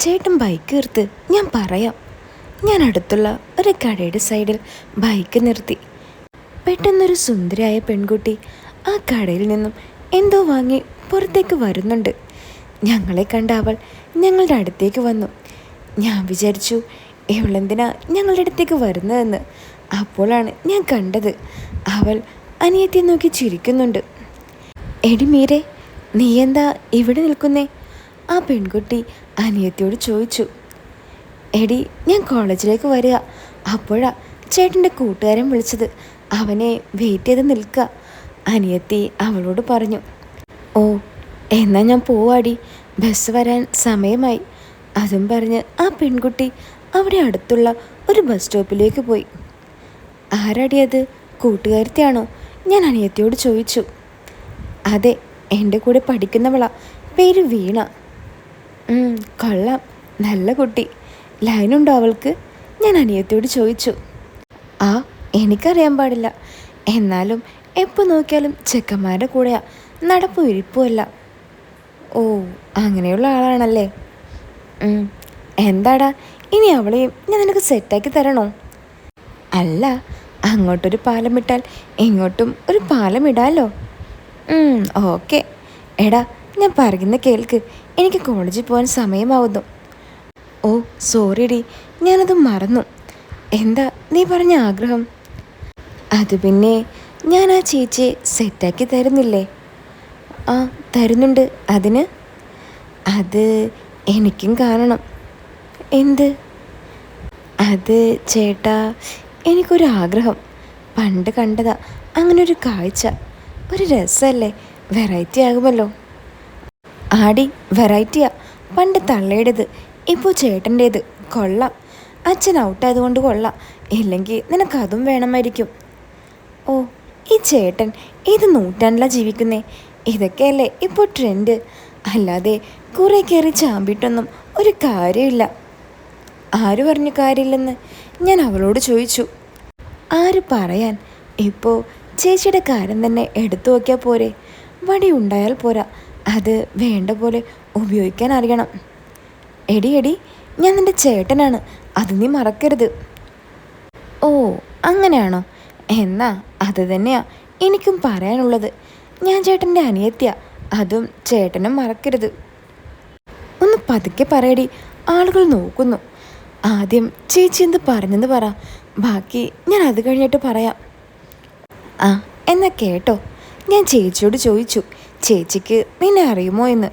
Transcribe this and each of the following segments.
ചേട്ടൻ ബൈക്ക് നിർത്ത്, ഞാൻ പറയാം. ഞാൻ അടുത്തുള്ള ഒരു കടയുടെ സൈഡിൽ ബൈക്ക് നിർത്തി. പെട്ടെന്നൊരു സുന്ദരിയായ പെൺകുട്ടി ആ കടയിൽ നിന്നും എന്തോ വാങ്ങി പുറത്തേക്ക് വരുന്നുണ്ട്. ഞങ്ങളെ കണ്ട അവൾ ഞങ്ങളുടെ അടുത്തേക്ക് വന്നു. ഞാൻ വിചാരിച്ചു ഇവളെന്തിനാ ഞങ്ങളുടെ അടുത്തേക്ക് വരുന്നതെന്ന്. അപ്പോഴാണ് ഞാൻ കണ്ടത് അവൾ അനിയത്തിയെ നോക്കി ചിരിക്കുന്നുണ്ട്. എടി മീരെ, നീ എന്താ ഇവിടെ നിൽക്കുന്നേ? ആ പെൺകുട്ടി അനിയത്തിയോട് ചോദിച്ചു. എടി, ഞാൻ കോളേജിലേക്ക് വരിക. അപ്പോഴാ ചേട്ടൻ്റെ കൂട്ടുകാരൻ വിളിച്ചത്. അവനെ വെയിറ്റ് ചെയ്ത് നിൽക്കുക, അനിയത്തി അവളോട് പറഞ്ഞു. ഓ, എന്നാൽ ഞാൻ പോവാടി, ബസ് വരാൻ സമയമായി. അതും പറഞ്ഞ് ആ പെൺകുട്ടി അവിടെ അടുത്തുള്ള ഒരു ബസ് സ്റ്റോപ്പിലേക്ക് പോയി. ആരാടി അത്, കൂട്ടുകാരത്തെയാണോ? ഞാൻ അനിയത്തിയോട് ചോദിച്ചു. അതെ, എൻ്റെ കൂടെ പഠിക്കുന്നവളാ, പേര് വീണ. കൊള്ളാം, നല്ല കുട്ടി. ലൈനുണ്ടോ അവൾക്ക്? ഞാൻ അനിയത്തിയോട് ചോദിച്ചു. ആ, എനിക്കറിയാൻ പാടില്ല. എന്നാലും എപ്പോൾ നോക്കിയാലും ചെക്കന്മാരുടെ കൂടെയാ, നടപ്പും ഇരിപ്പുമല്ല. ഓ, അങ്ങനെയുള്ള ആളാണല്ലേ. എന്താടാ, ഇനി അവളെയും ഞാൻ നിനക്ക് സെറ്റാക്കി തരണോ? അല്ല, അങ്ങോട്ടൊരു പാലം ഇട്ടാൽ ഇങ്ങോട്ടും ഒരു പാലം ഇടാമല്ലോ. ഓക്കെ. എടാ, ഞാൻ പറയുന്ന കേൾക്ക്, എനിക്ക് കോളേജിൽ പോകാൻ സമയമാവുന്നു. ഓ സോറി ഡി, ഞാനത് മറന്നു. എന്താ നീ പറഞ്ഞ ആഗ്രഹം? അത് പിന്നെ ഞാൻ ആ ചേച്ചിയെ സെറ്റാക്കി തരുന്നില്ലേ? ആ, തരുന്നുണ്ട്. അതിന്? അത് എനിക്കും കാണണം. എന്ത്? അത് ചേട്ടാ, എനിക്കൊരാഗ്രഹം. പണ്ട് കണ്ടതാ അങ്ങനൊരു കാഴ്ച. ഒരു രസമല്ലേ, വെറൈറ്റി ആകുമല്ലോ. ആടി, വെറൈറ്റിയാ. പണ്ട് തള്ളയുടേത്, ഇപ്പോൾ ചേട്ടൻ്റേത്. കൊള്ളാം. അച്ഛൻ ഔട്ടായതുകൊണ്ട് കൊള്ളാം, ഇല്ലെങ്കിൽ നിനക്കതും വേണമായിരിക്കും. ഓ, ഈ ചേട്ടൻ ഏത് നൂറ്റാണ്ടിലാണ് ജീവിക്കുന്നേ? ഇതൊക്കെയല്ലേ ഇപ്പോൾ ട്രെൻഡ്. അല്ലാതെ കുറേ കയറി ചാമ്പിട്ടൊന്നും ഒരു കാര്യമില്ല. ആര് പറഞ്ഞു കാര്യമില്ലെന്ന്? ഞാൻ അവളോട് ചോദിച്ചു. ആര് പറയാൻ? ഇപ്പോൾ ചേച്ചിയുടെ കാര്യം തന്നെ എടുത്തു നോക്കിയാൽ പോരെ. വടി ഉണ്ടായാൽ പോരാ, അത് വേണ്ട പോലെ ഉപയോഗിക്കാൻ അറിയണം. എടി എടി, ഞാൻ നിൻ്റെ ചേട്ടനാണ്, അത് നീ മറക്കരുത്. ഓ, അങ്ങനെയാണോ? എന്നാ അത് തന്നെയാ എനിക്കും പറയാനുള്ളത്. ഞാൻ ചേട്ടൻ്റെ അനിയത്തിയാ, അതും ചേട്ടനും മറക്കരുത്. ഒന്ന് പതുക്കെ പറയടി, ആളുകൾ നോക്കുന്നു. ആദ്യം ചേച്ചി എന്ത് പറഞ്ഞെന്ന് പറ, ബാക്കി ഞാൻ അത് കഴിഞ്ഞിട്ട് പറയാം. ആ, എന്നാ കേട്ടോ. ഞാൻ ചേച്ചിയോട് ചോദിച്ചു, ചേച്ചിക്ക് നിന്നെ അറിയുമോ എന്ന്.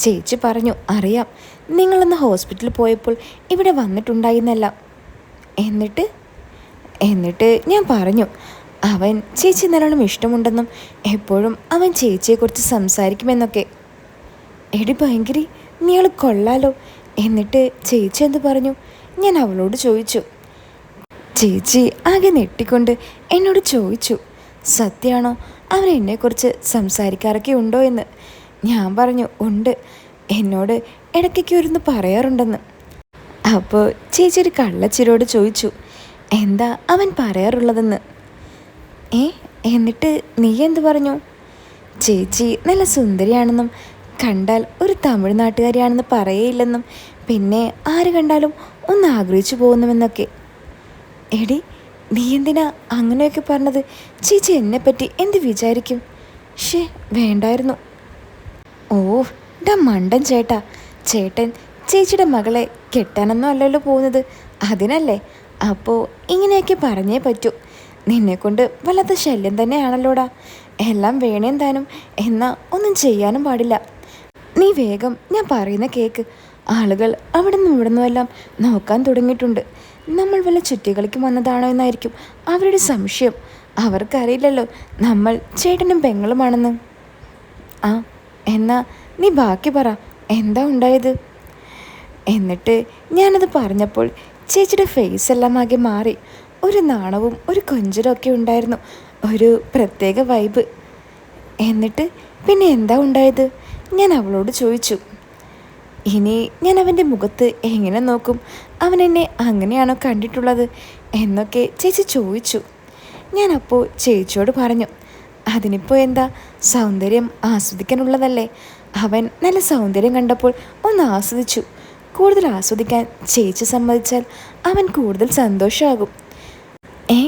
ചേച്ചി പറഞ്ഞു, അറിയാം, നിങ്ങളന്ന് ഹോസ്പിറ്റലിൽ പോയപ്പോൾ ഇവിടെ വന്നിട്ടുണ്ടായിരുന്നല്ല. എന്നിട്ട് ഞാൻ പറഞ്ഞു, അവൻ ചേച്ചി നല്ലോണം ഇഷ്ടമുണ്ടെന്നും എപ്പോഴും അവൻ ചേച്ചിയെക്കുറിച്ച് സംസാരിക്കുമെന്നൊക്കെ. എടി ഭയങ്കരി, നീയാൾ കൊള്ളാലോ. എന്നിട്ട് ചേച്ചി എന്ത് പറഞ്ഞു? ഞാൻ അവളോട് ചോദിച്ചു. ചേച്ചി ആകെ നെട്ടിക്കൊണ്ട് എന്നോട് ചോദിച്ചു, സത്യമാണോ അവൻ എന്നെക്കുറിച്ച് സംസാരിക്കാറൊക്കെ ഉണ്ടോ എന്ന്. ഞാൻ പറഞ്ഞു, ഉണ്ട്, എന്നോട് ഇടയ്ക്കൊക്കെ ഒരുന്ന് പറയാറുണ്ടെന്ന്. അപ്പോൾ ചേച്ചി ഒരു കള്ളച്ചിരോട് ചോദിച്ചു, എന്താ അവൻ പറയാറുള്ളതെന്ന്. എന്നിട്ട് നീ എന്ത് പറഞ്ഞു? ചേച്ചി നല്ല സുന്ദരിയാണെന്നും കണ്ടാൽ ഒരു തമിഴ്നാട്ടുകാരിയാണെന്ന് പറയേയില്ലെന്നും പിന്നെ ആര് കണ്ടാലും ഒന്ന് ആഗ്രഹിച്ചു പോകുന്നുവെന്നൊക്കെ. എടി, നീ എന്തിനാ അങ്ങനെയൊക്കെ പറഞ്ഞത്? ചേച്ചി എന്നെപ്പറ്റി എന്ത് വിചാരിക്കും? വേണ്ടായിരുന്നു. ഓ, ഡാ മണ്ടൻ ചേട്ടാ, ചേട്ടൻ ചേച്ചിയുടെ മകളെ കെട്ടാനൊന്നും അല്ലല്ലോ പോകുന്നത്, അതിനല്ലേ? അപ്പോൾ ഇങ്ങനെയൊക്കെ പറഞ്ഞേ പറ്റൂ. നിന്നെക്കൊണ്ട് വല്ലാത്ത ശല്യം തന്നെയാണല്ലോടാ. എല്ലാം വേണേം താനും, എന്നാൽ ഒന്നും ചെയ്യാനും പാടില്ല. നീ വേഗം ഞാൻ പറയുന്ന കേക്ക്. ആളുകൾ അവിടെ നിന്നും ഇവിടെ നിന്നുമെല്ലാം നോക്കാൻ തുടങ്ങിയിട്ടുണ്ട്. നമ്മൾ വല്ല ചുറ്റികളിക്ക് വന്നതാണോ എന്നായിരിക്കും അവരുടെ സംശയം. അവർക്കറിയില്ലല്ലോ നമ്മൾ ചേട്ടനും പെങ്ങളുമാണെന്ന്. ആ, എന്നാ നീ ബാക്കി പറ, എന്താ ഉണ്ടായത്? എന്നിട്ട് ഞാനത് പറഞ്ഞപ്പോൾ ചേച്ചിയുടെ ഫേസ് എല്ലാം ആകെ മാറി. ഒരു നാണവും ഒരു കൊഞ്ചലൊക്കെ ഉണ്ടായിരുന്നു, ഒരു പ്രത്യേക വൈബ്. എന്നിട്ട് പിന്നെ എന്താ ഉണ്ടായത്? ഞാൻ അവളോട് ചോദിച്ചു. ഇനി ഞാൻ അവൻ്റെ മുഖത്ത് എങ്ങനെ നോക്കും? അവൻ എന്നെ അങ്ങനെയാണോ കണ്ടിട്ടുള്ളത് എന്നൊക്കെ ചേച്ചി ചോദിച്ചു. ഞാനപ്പോൾ ചേച്ചിയോട് പറഞ്ഞു, അതിനിപ്പോൾ എന്താ, സൗന്ദര്യം ആസ്വദിക്കാനുള്ളതല്ലേ. അവൻ നല്ല സൗന്ദര്യം കണ്ടപ്പോൾ ഒന്ന് ആസ്വദിച്ചു. കൂടുതൽ ആസ്വദിക്കാൻ ചേച്ചി സമ്മതിച്ചാൽ അവൻ കൂടുതൽ സന്തോഷമാകും. ഏ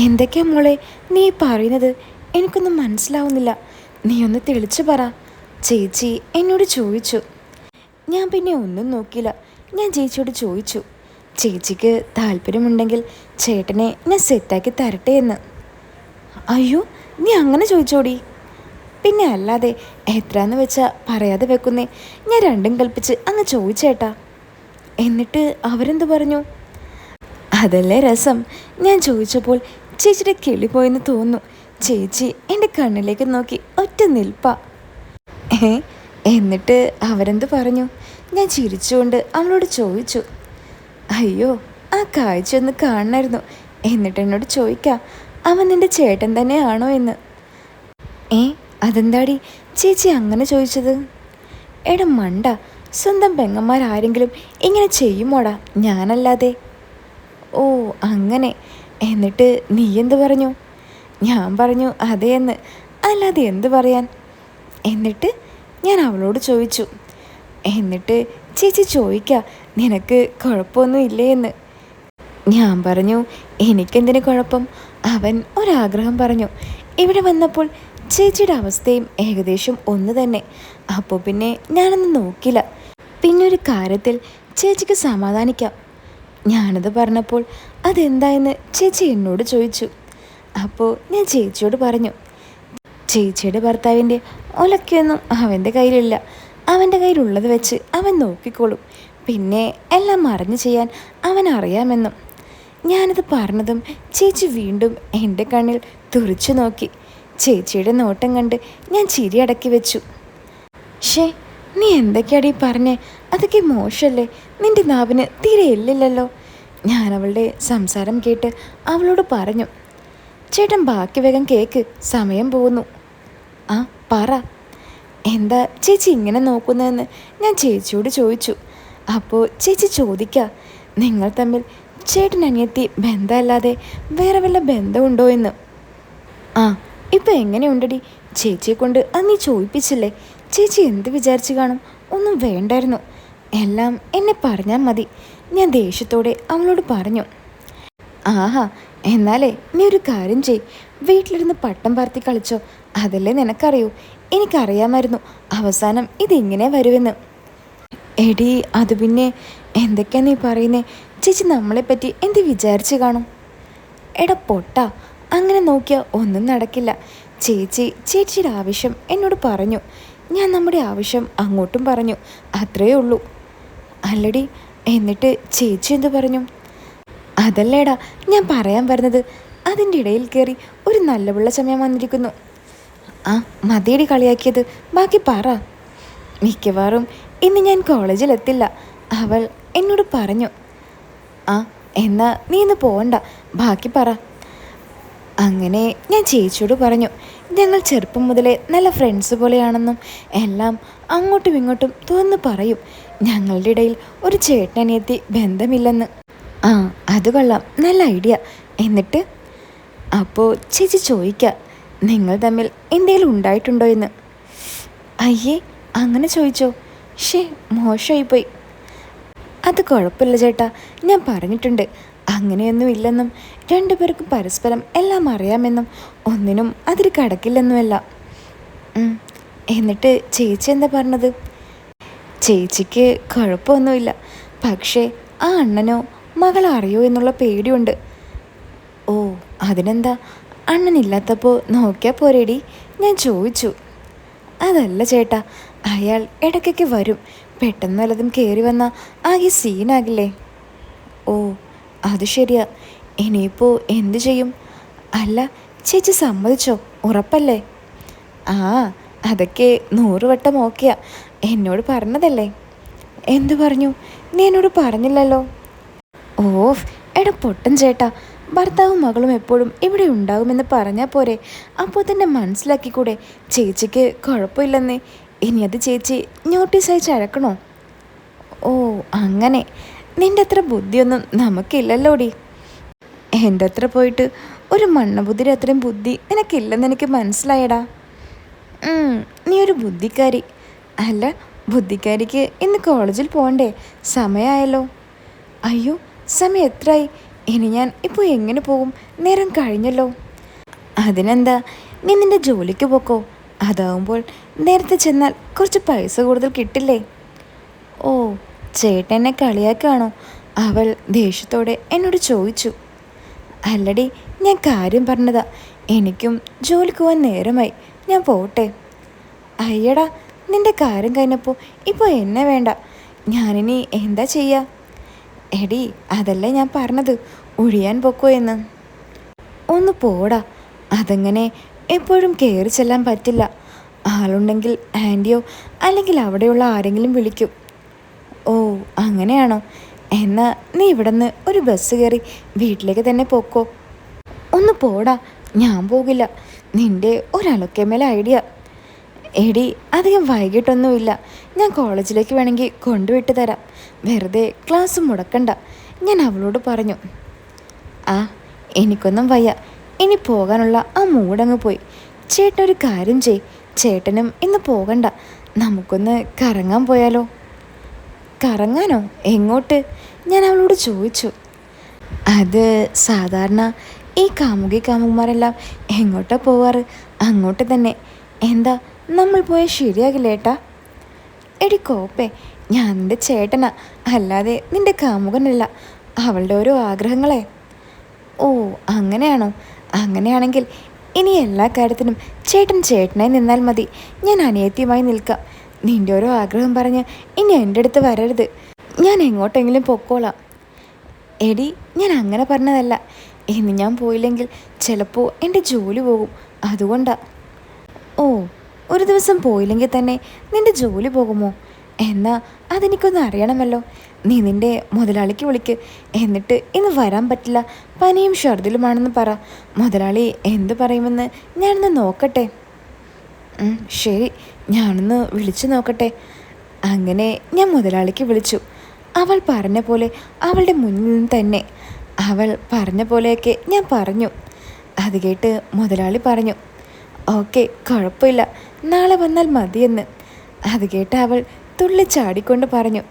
എന്തൊക്കെയാ മോളെ നീ പറയുന്നത്? എനിക്കൊന്നും മനസ്സിലാവുന്നില്ല. നീ ഒന്ന് തെളിച്ചു പറ, ചേച്ചി എന്നോട് ചോദിച്ചു. ഞാൻ പിന്നെ ഒന്നും നോക്കിയില്ല. ഞാൻ ചേച്ചിയോട് ചോദിച്ചു, ചേച്ചിക്ക് താല്പര്യമുണ്ടെങ്കിൽ ചേട്ടനെ ഞാൻ സെറ്റാക്കി തരട്ടെ എന്ന്. അയ്യോ, നീ അങ്ങനെ ചോദിച്ചോടി? പിന്നെ അല്ലാതെ എത്രയാന്ന് വെച്ചാൽ പറയാതെ വെക്കുന്നേ. ഞാൻ രണ്ടും കൽപ്പിച്ച് അങ്ങ് ചോദിച്ചേട്ടാ. എന്നിട്ട് അവരെന്ത് പറഞ്ഞു? അതല്ലേ രസം. ഞാൻ ചോദിച്ചപ്പോൾ ചേച്ചിയുടെ കിളി പോയെന്ന് തോന്നുന്നു. ചേച്ചി എൻ്റെ കണ്ണിലേക്ക് നോക്കി ഒറ്റ നിൽപ്പാ. എന്നിട്ട് അവരെന്ത് പറഞ്ഞു? ഞാൻ ചിരിച്ചുകൊണ്ട് അവളോട് ചോദിച്ചു. അയ്യോ, ആ കാഴ്ച ഒന്ന് കാണണമായിരുന്നു. എന്നിട്ട് എന്നോട് ചോദിക്കാം, അവൻ നിൻ്റെ ചേട്ടൻ തന്നെയാണോ എന്ന്. അതെന്താടി ചേച്ചി അങ്ങനെ ചോദിച്ചത്? എടാ മണ്ട, സ്വന്തം പെങ്ങന്മാരാരെങ്കിലും ഇങ്ങനെ ചെയ്യുമോടാ? ഞാനല്ലാതെ. ഓ അങ്ങനെ. എന്നിട്ട് നീ എന്ത് പറഞ്ഞു? ഞാൻ പറഞ്ഞു അതേ എന്ന്. അല്ലാതെ എന്ത് പറയാൻ? എന്നിട്ട് ഞാൻ അവളോട് ചോദിച്ചു, എന്നിട്ട് ചേച്ചി ചോദിക്കുക നിനക്ക് കുഴപ്പമൊന്നും ഇല്ലേ എന്ന്. ഞാൻ പറഞ്ഞു എനിക്കെന്തിന് കുഴപ്പം? അവൻ ഒരാഗ്രഹം പറഞ്ഞു. ഇവിടെ വന്നപ്പോൾ ചേച്ചിയുടെ അവസ്ഥയും ഏകദേശം ഒന്ന് തന്നെ. അപ്പോൾ പിന്നെ ഞാനൊന്നും നോക്കില്ല. പിന്നെ ഒരു കാര്യത്തിൽ ചേച്ചിക്ക് സമാധാനിക്കാം. ഞാനത് പറഞ്ഞപ്പോൾ അതെന്തായെന്ന് ചേച്ചി എന്നോട് ചോദിച്ചു. അപ്പോൾ ഞാൻ ചേച്ചിയോട് പറഞ്ഞു, ചേച്ചിയുടെ ഭർത്താവിൻ്റെ ഒലക്കൊന്നും അവൻ്റെ കയ്യിലില്ല. അവൻ്റെ കയ്യിലുള്ളത് വെച്ച് അവൻ നോക്കിക്കോളും. പിന്നെ എല്ലാം അറിഞ്ഞു ചെയ്യാൻ അവൻ അറിയാമെന്നും. ഞാനത് പറഞ്ഞതും ചേച്ചി വീണ്ടും എൻ്റെ കണ്ണിൽ തുറിച്ചു നോക്കി. ചേച്ചിയുടെ നോട്ടം കണ്ട് ഞാൻ ചിരി അടക്കി വെച്ചു. ഷേ, നീ എന്തൊക്കെയാടി പറഞ്ഞേ? അതൊക്കെ മോശമല്ലേ? നിൻ്റെ നാവിന് തീരെ ഇല്ലില്ലല്ലോ. ഞാൻ അവളുടെ സംസാരം കേട്ട് അവളോട് പറഞ്ഞു, ചേട്ടൻ ബാക്കി വേഗം കേക്ക്, സമയം പോകുന്നു. ആ പറ, എന്താ ചേച്ചി ഇങ്ങനെ നോക്കുന്നതെന്ന് ഞാൻ ചേച്ചിയോട് ചോദിച്ചു. അപ്പോൾ ചേച്ചി ചോദിക്കുക, നിങ്ങൾ തമ്മിൽ ചേട്ടൻ അനിയത്തി ബന്ധമല്ലാതെ വേറെ വല്ല ബന്ധമുണ്ടോ എന്ന്. ആ ഇപ്പം എങ്ങനെയുണ്ടടി? ചേച്ചിയെ കൊണ്ട് അത് നീ ചോദിപ്പിച്ചില്ലേ? ചേച്ചി എന്ത് വിചാരിച്ചു കാണും? ഒന്നും വേണ്ടായിരുന്നു, എല്ലാം എന്നെ പറഞ്ഞാൽ മതി. ഞാൻ ദേഷ്യത്തോടെ അവളോട് പറഞ്ഞു. ആഹാ, എന്നാലേ നീ ഒരു കാര്യം ചെയ്, വീട്ടിലിരുന്ന് പട്ടം പറത്തി കളിച്ചോ. അതല്ലേ നിനക്കറിയൂ. എനിക്കറിയാമായിരുന്നു അവസാനം ഇതിങ്ങനെ വരുമെന്ന്. എടി അത് പിന്നെ എന്തൊക്കെയാ നീ പറയുന്നേ? ചേച്ചി നമ്മളെപ്പറ്റി എന്ത് വിചാരിച്ച് കാണും? എടാ പൊട്ടാ, അങ്ങനെ നോക്കിയാൽ ഒന്നും നടക്കില്ല. ചേച്ചിയുടെ ആവശ്യം എന്നോട് പറഞ്ഞു. ഞാൻ നമ്മുടെ ആവശ്യം അങ്ങോട്ടും പറഞ്ഞു. അത്രയേ ഉള്ളൂ. അല്ലടി, എന്നിട്ട് ചേച്ചി എന്ത് പറഞ്ഞു? അതല്ലേടാ ഞാൻ പറയാൻ വരുന്നത്. അതിൻ്റെ ഇടയിൽ കയറി ഒരു നല്ല പിള്ള സമയം വന്നിരിക്കുന്നു. ആ മതിയടി കളിയാക്കിയത്, ബാക്കി പറ. മിക്കവാറും ഇന്ന് ഞാൻ കോളേജിലെത്തില്ല, അവൾ എന്നോട് പറഞ്ഞു. ആ എന്നാ നീ ഇന്ന് പോകണ്ട, ബാക്കി പറ. അങ്ങനെ ഞാൻ ചേച്ചിയോട് പറഞ്ഞു, ഞങ്ങൾ ചെറുപ്പം മുതലേ നല്ല ഫ്രണ്ട്സ് പോലെയാണെന്നും എല്ലാം അങ്ങോട്ടും ഇങ്ങോട്ടും തുറന്ന് പറയും. ഞങ്ങളുടെ ഇടയിൽ ഒരു ചേട്ടനനിയത്തി ബന്ധമില്ലെന്ന്. ആ അത് കൊള്ളാം, നല്ല ഐഡിയ. എന്നിട്ട്? അപ്പോൾ ചേച്ചി ചോദിക്കുക, നിങ്ങൾ തമ്മിൽ എന്തെങ്കിലും ഉണ്ടായിട്ടുണ്ടോ എന്ന്. അയ്യേ, അങ്ങനെ ചോദിച്ചോ? ഷേ, മോശമായിപ്പോയി. അത് കുഴപ്പമില്ല ചേട്ടാ, ഞാൻ പറഞ്ഞിട്ടുണ്ട് അങ്ങനെയൊന്നും ഇല്ലെന്നും രണ്ടുപേർക്കും പരസ്പരം എല്ലാം അറിയാമെന്നും ഒന്നിനും അതിൽ കടക്കില്ലെന്നുമല്ല. എന്നിട്ട് ചേച്ചി എന്താ പറഞ്ഞത്? ചേച്ചിക്ക് കുഴപ്പമൊന്നുമില്ല, പക്ഷേ ആ അണ്ണനോ മകളോ അറിയോ എന്നുള്ള പേടിയുണ്ട്. ഓ അതിനെന്താ, അണ്ണനില്ലാത്തപ്പോൾ നോക്കിയാൽ പോരേടി? ഞാൻ ചോദിച്ചു. അതല്ല ചേട്ടാ, അയാൾ ഇടയ്ക്കൊക്കെ വരും. പെട്ടെന്ന് വല്ലതും കയറി വന്നാൽ ആകെ സീനാകില്ലേ? ഓ അത് ശരിയാ. ഇനിയിപ്പോൾ എന്തു ചെയ്യും? അല്ല ചേച്ചി സമ്മതിച്ചോ? ഉറപ്പല്ലേ? ആ അതൊക്കെ 100 വട്ടം ഓക്കെയാ. എന്നോട് പറഞ്ഞതല്ലേ. എന്തു പറഞ്ഞു? നീ എന്നോട് പറഞ്ഞില്ലല്ലോ. ഓഫ് എടാ പൊട്ടൻ ചേട്ടാ, ഭർത്താവും മകളും എപ്പോഴും ഇവിടെ ഉണ്ടാകുമെന്ന് പറഞ്ഞാൽ പോരെ? അപ്പോൾ തന്നെ മനസ്സിലാക്കിക്കൂടെ ചേച്ചിക്ക് കുഴപ്പമില്ലെന്നേ? ഇനി അത് ചേച്ചി നോട്ടീസ് അയച്ച് അഴക്കണോ? ഓ അങ്ങനെ. നിൻ്റെ അത്ര ബുദ്ധിയൊന്നും നമുക്കില്ലല്ലോടി. എൻ്റെ അത്ര പോയിട്ട് ഒരു മണ്ണബുദ്ധിയുടെ അത്രയും ബുദ്ധി നിനക്കില്ലെന്ന് എനിക്ക് മനസ്സിലായടാ. നീ ഒരു ബുദ്ധിക്കാരി. അല്ല, ബുദ്ധിക്കാരിക്ക് ഇന്ന് കോളേജിൽ പോകണ്ടേ? സമയമായല്ലോ. അയ്യോ, സമയം എത്രയായി? ഇനി ഞാൻ ഇപ്പോൾ എങ്ങനെ പോകും? നേരം കഴിഞ്ഞല്ലോ. അതിനെന്താ, നീ നിൻ്റെ ജോലിക്ക് പോക്കോ. അതാവുമ്പോൾ നേരത്തെ ചെന്നാൽ കുറച്ച് പൈസ കൂടുതൽ കിട്ടില്ലേ? ഓ, ചേട്ടൻ എന്നെ കളിയാക്കാണോ? അവൾ ദേഷ്യത്തോടെ എന്നോട് ചോദിച്ചു. അല്ലടി, ഞാൻ കാര്യം പറഞ്ഞതാ. എനിക്കും ജോലിക്ക് പോകാൻ നേരമായി. ഞാൻ പോട്ടെ. അയ്യടാ, നിൻ്റെ കാര്യം കഴിഞ്ഞപ്പോൾ ഇപ്പോൾ എന്നെ വേണ്ട. ഞാനിനി എന്താ ചെയ്യുക? എടി, അതല്ലേ ഞാൻ പറഞ്ഞത്, ഒഴിയാൻ പൊക്കോ എന്ന്. ഒന്ന് പോടാ. അതങ്ങനെ എപ്പോഴും കയറി ചെല്ലാൻ പറ്റില്ല. ആളുണ്ടെങ്കിൽ ആൻറ്റിയോ അല്ലെങ്കിൽ അവിടെയുള്ള ആരെങ്കിലും വിളിക്കും. ഓ, അങ്ങനെയാണോ? എന്നാൽ നീ ഇവിടെ നിന്ന് ഒരു ബസ് കയറി വീട്ടിലേക്ക് തന്നെ പോക്കോ. ഒന്ന് പോടാ. ഞാൻ പോകില്ല. നിൻ്റെ ഒരലക്കേമേലെ ഐഡിയ. എടി, അധികം വൈകിട്ടൊന്നുമില്ല. ഞാൻ കോളേജിലേക്ക് വേണമെങ്കിൽ കൊണ്ടുവിട്ട് തരാം. വെറുതെ ക്ലാസ് മുടക്കണ്ട, ഞാൻ അവളോട് പറഞ്ഞു. ആ, എനിക്കൊന്നും വയ്യ. ഇനി പോകാനുള്ള ആ മൂടങ്ങ് പോയി. ചേട്ടൻ ഒരു കാര്യം ചെയ്. ചേട്ടനും ഇന്ന് പോകണ്ട. നമുക്കൊന്ന് കറങ്ങാൻ പോയാലോ? കറങ്ങാനോ? എങ്ങോട്ട്? ഞാൻ അവളോട് ചോദിച്ചു. അത് സാധാരണ ഈ കാമുകിമാരെല്ലാം എങ്ങോട്ടാ പോവാറ്? അങ്ങോട്ട് തന്നെ. എന്താ, നമ്മൾ പോയാൽ ശരിയാകില്ലേട്ടാ? എടി കോപ്പേ, ഞാൻ നിൻ്റെ ചേട്ടനാ, അല്ലാതെ നിൻ്റെ കാമുകനല്ല. അവളുടെ ഓരോ ആഗ്രഹങ്ങളെ. ഓ, അങ്ങനെയാണോ? അങ്ങനെയാണെങ്കിൽ ഇനി എല്ലാ കാര്യത്തിനും ചേട്ടൻ ചേട്ടനായി നിന്നാൽ മതി. ഞാൻ അനിയത്തിയുമായി നിൽക്കാം. നിൻ്റെ ഓരോ ആഗ്രഹം പറഞ്ഞ് ഇനി എൻ്റെ അടുത്ത് വരരുത്. ഞാൻ എങ്ങോട്ടെങ്കിലും പൊക്കോളാം. എടി, ഞാൻ അങ്ങനെ പറഞ്ഞതല്ല. ഇന്ന് ഞാൻ പോയില്ലെങ്കിൽ ചിലപ്പോൾ എൻ്റെ ജോലി പോകും. അതുകൊണ്ടാ. ഓ, ഒരു ദിവസം പോയില്ലെങ്കിൽ തന്നെ നിൻ്റെ ജോലി പോകുമോ? എന്നാൽ അതെനിക്കൊന്ന് അറിയണമല്ലോ. നീ നിൻ്റെ മുതലാളിക്ക് വിളിക്ക്. എന്നിട്ട് ഇന്ന് വരാൻ പറ്റില്ല, പനിയും ഛർദിലുമാണെന്ന് പറ. മുതലാളി എന്ത് പറയുമെന്ന് ഞാനൊന്ന് നോക്കട്ടെ. ശരി, ഞാനൊന്ന് വിളിച്ചു നോക്കട്ടെ. അങ്ങനെ ഞാൻ മുതലാളിക്ക് വിളിച്ചു. അവൾ പറഞ്ഞ പോലെ അവളുടെ മുന്നിൽ നിന്ന് തന്നെ അവൾ പറഞ്ഞ പോലെയൊക്കെ ഞാൻ പറഞ്ഞു. അത് കേട്ട് മുതലാളി പറഞ്ഞു, ഓക്കെ, കുഴപ്പമില്ല, നാളെ വന്നാൽ മതിയെന്ന്. അത് കേട്ട് അവൾ തുള്ളിച്ചാടിക്കൊണ്ട് പറഞ്ഞു,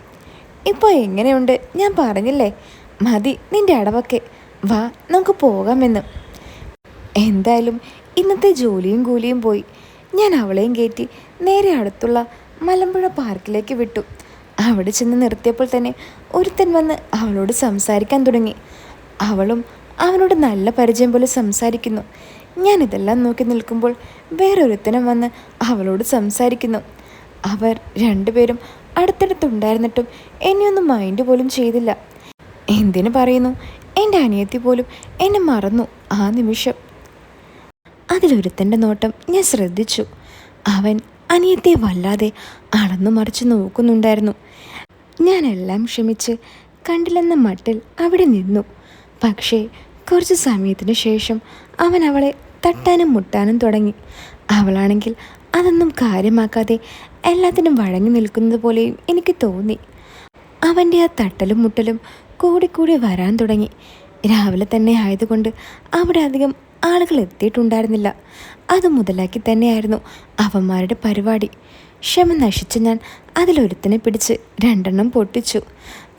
ഇപ്പോൾ എങ്ങനെയുണ്ട്? ഞാൻ പറഞ്ഞില്ലേ, മതി നിൻ്റെ അടവൊക്കെ. വാ, നമുക്ക് പോകാമെന്ന്. എന്തായാലും ഇന്നത്തെ ജോലിയും കൂലിയും പോയി. ഞാൻ അവളെയും കയറ്റി നേരെ അടുത്തുള്ള മലമ്പുഴ പാർക്കിലേക്ക് വിട്ടു. അവിടെ ചെന്ന് നിർത്തിയപ്പോൾ തന്നെ ഒരുത്തൻ വന്ന് അവളോട് സംസാരിക്കാൻ തുടങ്ങി. അവളും അവനോട് നല്ല പരിചയം പോലെ സംസാരിക്കുന്നു. ഞാനിതെല്ലാം നോക്കി നിൽക്കുമ്പോൾ വേറൊരുത്തനും വന്ന് അവളോട് സംസാരിക്കുന്നു. അവർ രണ്ടുപേരും അടുത്തടുത്തുണ്ടായിരുന്നിട്ടും എന്നെയൊന്നും മൈൻഡ് പോലും ചെയ്തില്ല. എന്തിനു പറയുന്നു, എൻ്റെ അനിയത്തി പോലും എന്നെ മറന്നു ആ നിമിഷം. അതിലൊരുത്തൻ്റെ നോട്ടം ഞാൻ ശ്രദ്ധിച്ചു. അവൻ അനിയത്തെ വല്ലാതെ അളന്നു മറിച്ച് നോക്കുന്നുണ്ടായിരുന്നു. ഞാനെല്ലാം ക്ഷമിച്ച് കണ്ടില്ലെന്ന മട്ടിൽ അവിടെ നിന്നു. പക്ഷേ കുറച്ച് സമയത്തിന് ശേഷം അവൻ അവളെ തട്ടാനും മുട്ടാനും തുടങ്ങി. അവളാണെങ്കിൽ അതൊന്നും കാര്യമാക്കാതെ എല്ലാത്തിനും വഴങ്ങി നിൽക്കുന്നത് പോലെയും എനിക്ക് തോന്നി. അവൻ്റെ ആ തട്ടലും മുട്ടലും കൂടിക്കൂടി വരാൻ തുടങ്ങി. രാവിലെ തന്നെ ആയതുകൊണ്ട് അവിടെ അധികം ആളുകൾ എത്തിയിട്ടുണ്ടായിരുന്നില്ല. അത് മുതലാക്കി തന്നെയായിരുന്നു അവന്മാരുടെ പരിപാടി. ക്ഷമ നശിച്ച് ഞാൻ അതിലൊരുത്തനെ പിടിച്ച് രണ്ടെണ്ണം പൊട്ടിച്ചു.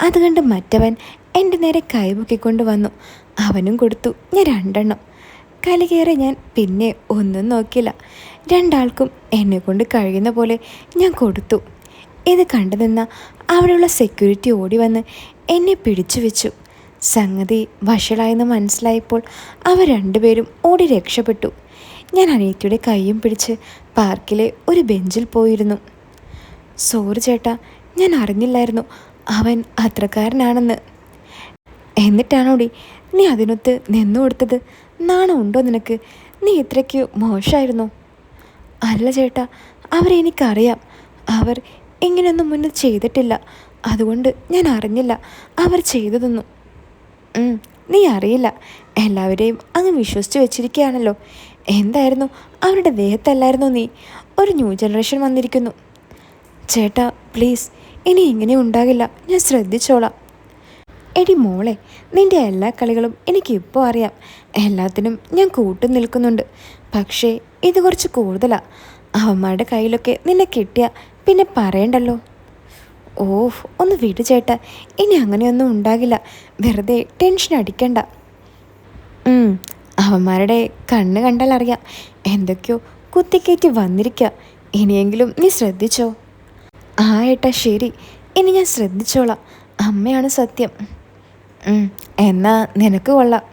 അത് കണ്ട് മറ്റവൻ എൻ്റെ നേരെ കൈപൊക്കിക്കൊണ്ട് വന്നു. അവനും കൊടുത്തു ഞാൻ രണ്ടെണ്ണം. കലികേറെ ഞാൻ പിന്നെ ഒന്നും നോക്കിയില്ല. രണ്ടാൾക്കും എന്നെക്കൊണ്ട് കഴിയുന്ന പോലെ ഞാൻ കൊടുത്തു. ഇത് കണ്ടു നിന്ന അവിടെയുള്ള സെക്യൂരിറ്റി ഓടി വന്ന് എന്നെ പിടിച്ചു വെച്ചു. സംഗതി വഷളായെന്ന് മനസ്സിലായപ്പോൾ അവർ രണ്ടുപേരും ഓടി രക്ഷപ്പെട്ടു. ഞാൻ അനിയത്തിയുടെ കൈയും പിടിച്ച് പാർക്കിലെ ഒരു ബെഞ്ചിൽ പോയിരുന്നു. സോറി ചേട്ടാ, ഞാൻ അറിഞ്ഞില്ലായിരുന്നു അവൻ അത്രക്കാരനാണെന്ന്. എന്നിട്ടാണോടി നീ അതിനൊത്ത് നിന്നു കൊടുത്തത്? നാണം ഉണ്ടോ നിനക്ക്? നീ ഇത്രയ്ക്ക് മോശമായിരുന്നോ? അല്ല ചേട്ടാ, അവരെ എനിക്കറിയാം. അവർ ഇങ്ങനെയൊന്നും മുന്നിൽ ചെയ്തിട്ടില്ല. അതുകൊണ്ട് ഞാൻ അറിഞ്ഞില്ല അവർ ചെയ്തതൊന്നും. നീ അറിയില്ല, എല്ലാവരെയും അങ്ങ് വിശ്വസിച്ച് വെച്ചിരിക്കുകയാണല്ലോ. എന്തായിരുന്നു അവരുടെ ദേഹത്തല്ലായിരുന്നു നീ? ഒരു ന്യൂ ജനറേഷൻ വന്നിരിക്കുന്നു. ചേട്ടാ പ്ലീസ്, ഇനി ഇങ്ങനെ ഉണ്ടാകില്ല, ഞാൻ ശ്രദ്ധിച്ചോളാം. എടി മോളെ, നിൻ്റെ എല്ലാ കളികളും എനിക്കിപ്പോൾ അറിയാം. എല്ലാത്തിനും ഞാൻ കൂട്ടു നിൽക്കുന്നുണ്ട്. പക്ഷേ ഇത് കുറച്ച് കൂടുതലാണ്. അവന്മാരുടെ കയ്യിലൊക്കെ നിന്നെ കിട്ടിയ പിന്നെ പറയണ്ടല്ലോ. ഓഹ്, ഒന്ന് വിടു ചേട്ടാ, ഇനി അങ്ങനെയൊന്നും ഉണ്ടാകില്ല. വെറുതെ ടെൻഷൻ അടിക്കണ്ട. അവന്മാരുടെ കണ്ണ് കണ്ടാൽ അറിയാം എന്തൊക്കെയോ കുത്തിക്കയറ്റി വന്നിരിക്കുക. ഇനിയെങ്കിലും നീ ശ്രദ്ധിച്ചോ. ആ ഏട്ടാ ശരി, ഇനി ഞാൻ ശ്രദ്ധിച്ചോളാം. അമ്മയാണ് സത്യം. എന്നാ നിനക്ക് കൊള്ളാം.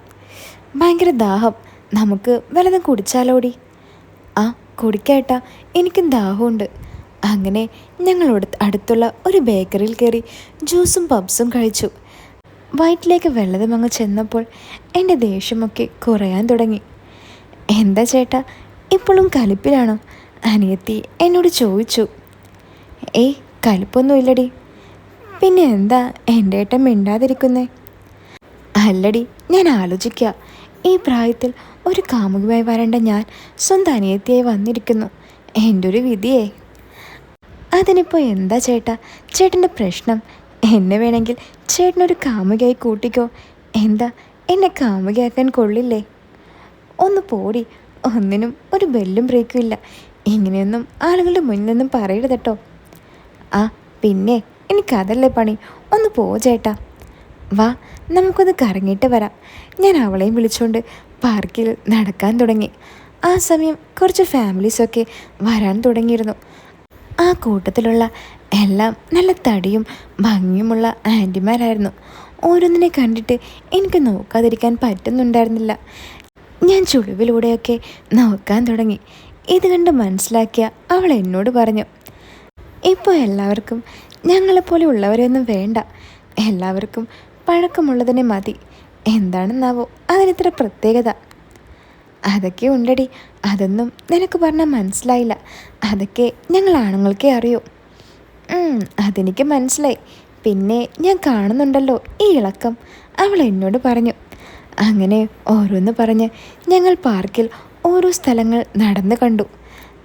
ഭയങ്കര ദാഹം. നമുക്ക് വല്ലതും കുടിച്ചാലോടി. ആ കുടിക്കേട്ടാ, എനിക്കും ദാഹമുണ്ട്. അങ്ങനെ ഞങ്ങളോട് അടുത്തുള്ള ഒരു ബേക്കറിയിൽ കയറി ജ്യൂസും പബ്സും കഴിച്ചു. വയറ്റിലേക്ക് വെള്ളതുമങ്ങ് ചെന്നപ്പോൾ എൻ്റെ ദേഷ്യമൊക്കെ കുറയാൻ തുടങ്ങി. എന്താ ചേട്ടാ, ഇപ്പോഴും കലിപ്പിലാണോ? അനിയത്തി എന്നോട് ചോദിച്ചു. ഏയ്, കലിപ്പൊന്നുമില്ലടി. പിന്നെ എന്താ എൻ്റെ ഏട്ടൻ മിണ്ടാതിരിക്കുന്നേ? അല്ലടി, ഞാൻ ആലോചിക്കുക. ഈ പ്രായത്തിൽ ഒരു കാമുകമായി വരേണ്ട ഞാൻ സ്വന്തം അനിയത്തിയായി വന്നിരിക്കുന്നു. എൻ്റെ ഒരു വിധിയേ. അതിനിപ്പോൾ എന്താ ചേട്ടാ ചേട്ടൻ്റെ പ്രശ്നം? എന്നെ വേണമെങ്കിൽ ചേട്ടനൊരു കാമുകയായി കൂട്ടിക്കോ. എന്താ, എന്നെ കാമുകയാക്കാൻ കൊള്ളില്ലേ? ഒന്ന് പോടി. ഒന്നിനും ഒരു ബെല്ലും ബ്രേക്കും ഇല്ല. ഇങ്ങനെയൊന്നും ആളുകളുടെ മുന്നിലൊന്നും പറയരുത് കേട്ടോ. ആ പിന്നെ, എനിക്കതല്ലേ പണി. ഒന്ന് പോ ചേട്ടാ. വാ, നമുക്കൊന്ന് കറങ്ങിയിട്ട് വരാം. ഞാൻ അവളെയും വിളിച്ചുകൊണ്ട് പാർക്കിൽ നടക്കാൻ തുടങ്ങി. ആ സമയം കുറച്ച് ഫാമിലീസൊക്കെ വരാൻ തുടങ്ങിയിരുന്നു. ആ കൂട്ടത്തിലുള്ള എല്ലാം നല്ല തടിയും ഭംഗിയുമുള്ള ആൻറ്റിമാരായിരുന്നു. ഓരോന്നിനെ കണ്ടിട്ട് എനിക്ക് നോക്കാതിരിക്കാൻ പറ്റുന്നുണ്ടായിരുന്നില്ല. ഞാൻ ചുളിവിലൂടെയൊക്കെ നോക്കാൻ തുടങ്ങി. ഇത് കണ്ട് മനസ്സിലാക്കിയ അവൾ എന്നോട് പറഞ്ഞു, ഇപ്പോൾ എല്ലാവർക്കും ഞങ്ങളെപ്പോലെ ഉള്ളവരെയൊന്നും വേണ്ട. എല്ലാവർക്കും പഴക്കമുള്ളതിനെ മതി. എന്താണെന്നാവോ അതിനിത്ര പ്രത്യേകത? അതൊക്കെ ഉണ്ടടി. അതൊന്നും നിനക്ക് പറഞ്ഞാൽ മനസ്സിലായില്ല. അതൊക്കെ ഞങ്ങൾ ആണുങ്ങൾക്കേ അറിയൂ. അതെനിക്ക് മനസ്സിലായി. പിന്നെ ഞാൻ കാണുന്നുണ്ടല്ലോ ഈ ഇളക്കം, അവൾ എന്നോട് പറഞ്ഞു. അങ്ങനെ ഓരോന്ന് പറഞ്ഞ് ഞങ്ങൾ പാർക്കിൽ ഓരോ സ്ഥലങ്ങൾ നടന്നു കണ്ടു.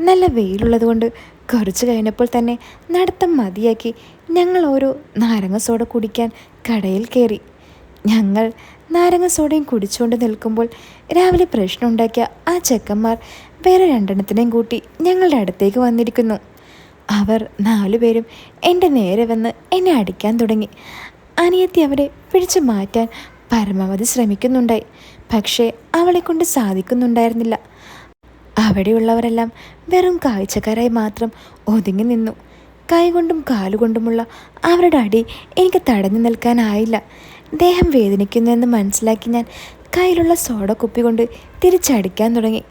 നല്ല വെയിലുള്ളതുകൊണ്ട് കുറച്ച് കഴിഞ്ഞപ്പോൾ തന്നെ നടത്തം മതിയാക്കി ഞങ്ങൾ ഓരോ നാരങ്ങ സോഡ കുടിക്കാൻ കടയിൽ കയറി. ഞങ്ങൾ നാരങ്ങ സോഡയും കുടിച്ചുകൊണ്ട് നിൽക്കുമ്പോൾ രാവിലെ പ്രശ്നമുണ്ടാക്കിയ ആ ചെക്കന്മാർ വേറെ രണ്ടെണ്ണത്തിനെയും കൂട്ടി ഞങ്ങളുടെ അടുത്തേക്ക് വന്നിരിക്കുന്നു. അവർ 4 പേരും എൻ്റെ നേരെ വന്ന് എന്നെ അടിക്കാൻ തുടങ്ങി. അനിയത്തി അവരെ പിടിച്ചു മാറ്റാൻ പരമാവധി ശ്രമിക്കുന്നുണ്ടായി. പക്ഷേ അവളെ കൊണ്ട് സാധിക്കുന്നുണ്ടായിരുന്നില്ല. അവിടെയുള്ളവരെല്ലാം വെറും കാഴ്ചക്കാരായി മാത്രം ഒതുങ്ങി നിന്നു. കൈകൊണ്ടും കാലുകൊണ്ടുമുള്ള അവരുടെ അടി എനിക്ക് തടഞ്ഞു നിൽക്കാനായില്ല. ദേഹം വേദനിക്കുന്നുവെന്ന് മനസ്സിലാക്കി ഞാൻ കയ്യിലുള്ള സോഡ കുപ്പി കൊണ്ട് തിരിച്ചടിക്കാൻ തുടങ്ങി.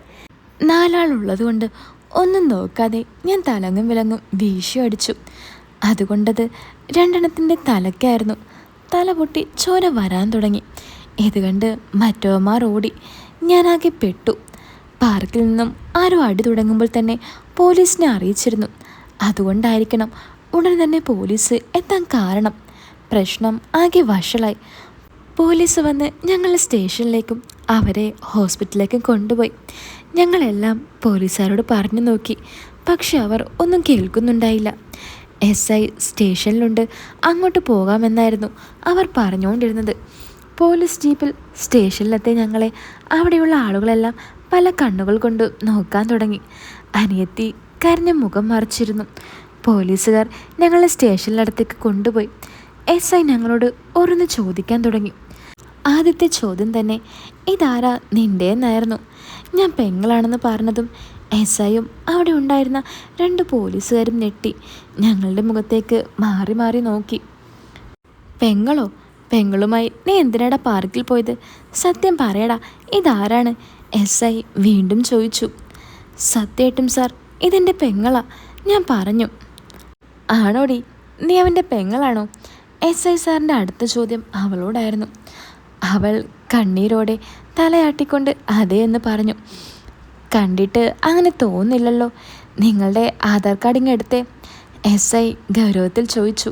4 ആളുള്ളതുകൊണ്ട് ഒന്നും നോക്കാതെ ഞാൻ തലങ്ങും വിലങ്ങും വീശി അടിച്ചു. അതുകൊണ്ടത് 2 തലയ്ക്കായിരുന്നു. തല പൊട്ടി ചോര വരാൻ തുടങ്ങി. ഇത് കണ്ട് മറ്റവന്മാർ ഓടി. ഞാനാകെ പെട്ടു. പാർക്കിൽ നിന്നും ആരോ അടി തുടങ്ങുമ്പോൾ തന്നെ പോലീസിനെ അറിയിച്ചിരുന്നു. അതുകൊണ്ടായിരിക്കണം ഉടൻ തന്നെ പോലീസ് എത്താൻ കാരണം. പ്രശ്നം ആകെ വഷളായി. പോലീസ് വന്ന് ഞങ്ങളെ സ്റ്റേഷനിലേക്കും അവരെ ഹോസ്പിറ്റലിലേക്കും കൊണ്ടുപോയി. ഞങ്ങളെല്ലാം പോലീസുകാരോട് പറഞ്ഞു നോക്കി. പക്ഷെ അവർ ഒന്നും കേൾക്കുന്നുണ്ടായില്ല. SI സ്റ്റേഷനിലുണ്ട്, അങ്ങോട്ട് പോകാമെന്നായിരുന്നു അവർ പറഞ്ഞുകൊണ്ടിരുന്നത്. പോലീസ് ജീപ്പിൽ സ്റ്റേഷനിലെത്തി ഞങ്ങളെ അവിടെയുള്ള ആളുകളെല്ലാം പല കണ്ണുകൾ കൊണ്ട് നോക്കാൻ തുടങ്ങി. അനിയത്തി കരഞ്ഞ മുഖം മറിച്ചിരുന്നു. പോലീസുകാർ ഞങ്ങളെ സ്റ്റേഷനിലടുത്തേക്ക് കൊണ്ടുപോയി. SI ഞങ്ങളോട് ഓരോന്ന് ചോദിക്കാൻ തുടങ്ങി. ആദ്യത്തെ ചോദ്യം തന്നെ, ഇതാരാ നിൻ്റെന്നായിരുന്നു. ഞാൻ പെങ്ങളാണെന്ന് പറഞ്ഞതും SIയും അവിടെ ഉണ്ടായിരുന്ന 2 പോലീസുകാരും ഞെട്ടി ഞങ്ങളുടെ മുഖത്തേക്ക് മാറി മാറി നോക്കി. പെങ്ങളോ? പെങ്ങളുമായി നീ എന്തിനാടാ പാർക്കിൽ പോയത്? സത്യം പറയടാ, ഇതാരാണ്? SI വീണ്ടും ചോദിച്ചു. സത്യമായിട്ടും സാർ, ഇതെൻ്റെ പെങ്ങളാ, ഞാൻ പറഞ്ഞു. ആണോടി, നീ അവൻ്റെ പെങ്ങളാണോ? SI സാറിൻ്റെ അടുത്ത ചോദ്യം അവളോടായിരുന്നു. അവൾ കണ്ണീരോടെ തലയാട്ടിക്കൊണ്ട് അതേ എന്ന് പറഞ്ഞു. കണ്ടിട്ട് അങ്ങനെ തോന്നില്ലല്ലോ. നിങ്ങളുടെ ആധാർ കാർഡ് ഇങ്ങെടുത്തേ, SI ഗൗരവത്തിൽ ചോദിച്ചു.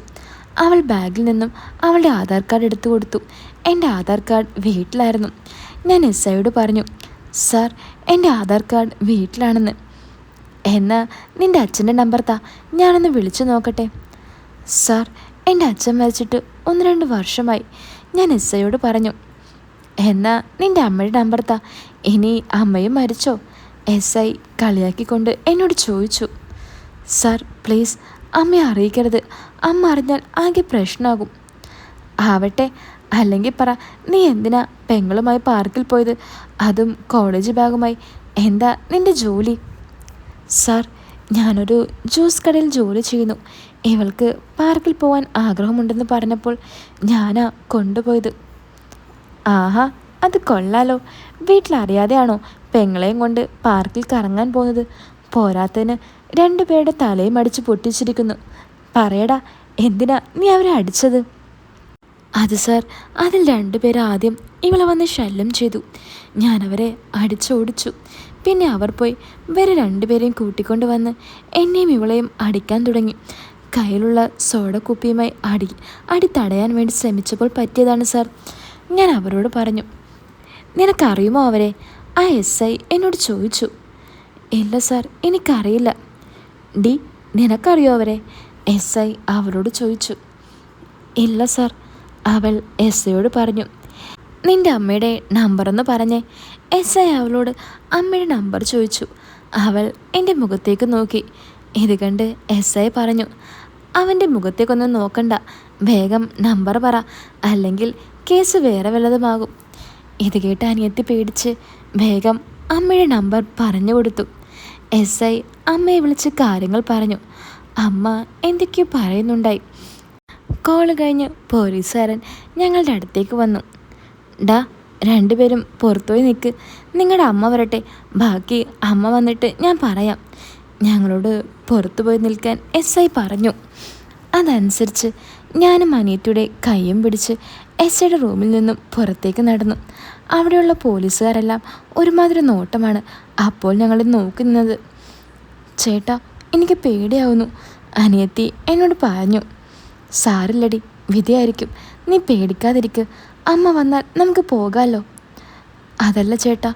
അവൾ ബാഗിൽ നിന്നും അവളുടെ ആധാർ കാർഡ് എടുത്തു കൊടുത്തു. എൻ്റെ ആധാർ കാർഡ് വീട്ടിലായിരുന്നു. ഞാൻ SIയോട് പറഞ്ഞു, സാർ, എൻ്റെ ആധാർ കാർഡ് വീട്ടിലാണെന്ന്. എന്നാൽ നിൻ്റെ അച്ഛൻ്റെ നമ്പർ താ, ഞാനൊന്ന് വിളിച്ചു നോക്കട്ടെ. സാർ, എൻ്റെ അച്ഛൻ മരിച്ചിട്ട് 1-2 വർഷമായി, ഞാൻ SIയോട് പറഞ്ഞു. എന്നാൽ നിൻ്റെ അമ്മയുടെ നമ്പർ താ, ഇനി അമ്മയും മരിച്ചോ? SI കളിയാക്കിക്കൊണ്ട് എന്നോട് ചോദിച്ചു. സാർ പ്ലീസ്, അമ്മയെ അറിയിക്കരുത്. അമ്മ അറിഞ്ഞാൽ ആകെ പ്രശ്നമാകും. ആവട്ടെ, അല്ലെങ്കിൽ പറ, നീ എന്തിനാ പെങ്ങളുമായി പാർക്കിൽ പോയത്? അതും കോളേജ് ബാഗുമായി. എന്താ നിന്റെ ജോലി? സാർ, ഞാനൊരു ജ്യൂസ് കടയിൽ ജോലി ചെയ്യുന്നു. ഇവൾക്ക് പാർക്കിൽ പോകാൻ ആഗ്രഹമുണ്ടെന്ന് പറഞ്ഞപ്പോൾ ഞാനാ കൊണ്ടുപോയത്. ആഹാ, അത് കൊള്ളാലോ. വീട്ടിലറിയാതെയാണോ പെങ്ങളെയും കൊണ്ട് പാർക്കിൽ കറങ്ങാൻ പോകുന്നത്? പോരാത്തതിന് രണ്ടുപേരുടെ തലയും അടിച്ച് പൊട്ടിച്ചിരിക്കുന്നു. പറയടാ, എന്തിനാ നീ അവരെ അടിച്ചത്? അത് സാർ, അതിൽ രണ്ടുപേർ ആദ്യം ഇവളെ വന്ന് ശല്യം ചെയ്തു. ഞാനവരെ അടിച്ചോടിച്ചു. പിന്നെ അവർ പോയി വേറെ രണ്ടുപേരെയും കൂട്ടിക്കൊണ്ട് വന്ന് എന്നെയും ഇവളെയും അടിക്കാൻ തുടങ്ങി. കയ്യിലുള്ള സോഡ കുപ്പിയുമായി അടി തടയാൻ വേണ്ടി ശ്രമിച്ചപ്പോൾ പറ്റിയതാണ് സാർ. ഞാൻ അവരോട് പറഞ്ഞു. നിനക്കറിയുമോ അവരെ? ആ SI എന്നോട് ചോദിച്ചു. ഇല്ല സാർ, എനിക്കറിയില്ല. ഡി, നിനക്കറിയോ അവരെ? SI അവരോട് ചോദിച്ചു. ഇല്ല സാർ, അവൾ SIയോട് പറഞ്ഞു. നിന്റെ അമ്മയുടെ നമ്പറൊന്ന് പറഞ്ഞേ. SI അവളോട് അമ്മയുടെ നമ്പർ ചോദിച്ചു. അവൾ എൻ്റെ മുഖത്തേക്ക് നോക്കി. ഇത് കണ്ട് SI പറഞ്ഞു, അവൻ്റെ മുഖത്തേക്കൊന്നും നോക്കണ്ട, വേഗം നമ്പർ പറ, അല്ലെങ്കിൽ കേസ് വേറെ വല്ലതുമാകും. ഇത് കേട്ട് അനിയത്തി പേടിച്ച് വേഗം അമ്മയുടെ നമ്പർ പറഞ്ഞു കൊടുത്തു. SI അമ്മയെ വിളിച്ച് കാര്യങ്ങൾ പറഞ്ഞു. അമ്മ എന്തൊക്കെയോ പറയുന്നുണ്ടായി. കോള് കഴിഞ്ഞ് പോലീസുകാരൻ ഞങ്ങളുടെ അടുത്തേക്ക് വന്നു. ഡാ, രണ്ടുപേരും പുറത്തുപോയി നിൽക്ക്. നിങ്ങളുടെ അമ്മ വരട്ടെ, ബാക്കി അമ്മ വന്നിട്ട് ഞാൻ പറയാം. ഞങ്ങളോട് പുറത്തുപോയി നിൽക്കാൻ SI പറഞ്ഞു. അതനുസരിച്ച് ഞാനും അനിയത്തിയുടെ കയ്യും പിടിച്ച് SIയുടെ റൂമിൽ നിന്നും പുറത്തേക്ക് നടന്നു. അവിടെയുള്ള പോലീസുകാരെല്ലാം ഒരുമാതിരി നോട്ടമാണ് അപ്പോൾ ഞങ്ങളെ നോക്കി നിന്നത്. ചേട്ടാ, എനിക്ക് പേടിയാവുന്നു, അനിയത്തി എന്നോട് പറഞ്ഞു. സാരില്ലടി, വിധിയായിരിക്കും, നീ പേടിക്കാതിരിക്ക്. അമ്മ വന്നാൽ നമുക്ക് പോകാമല്ലോ. അതല്ല ചേട്ടാ,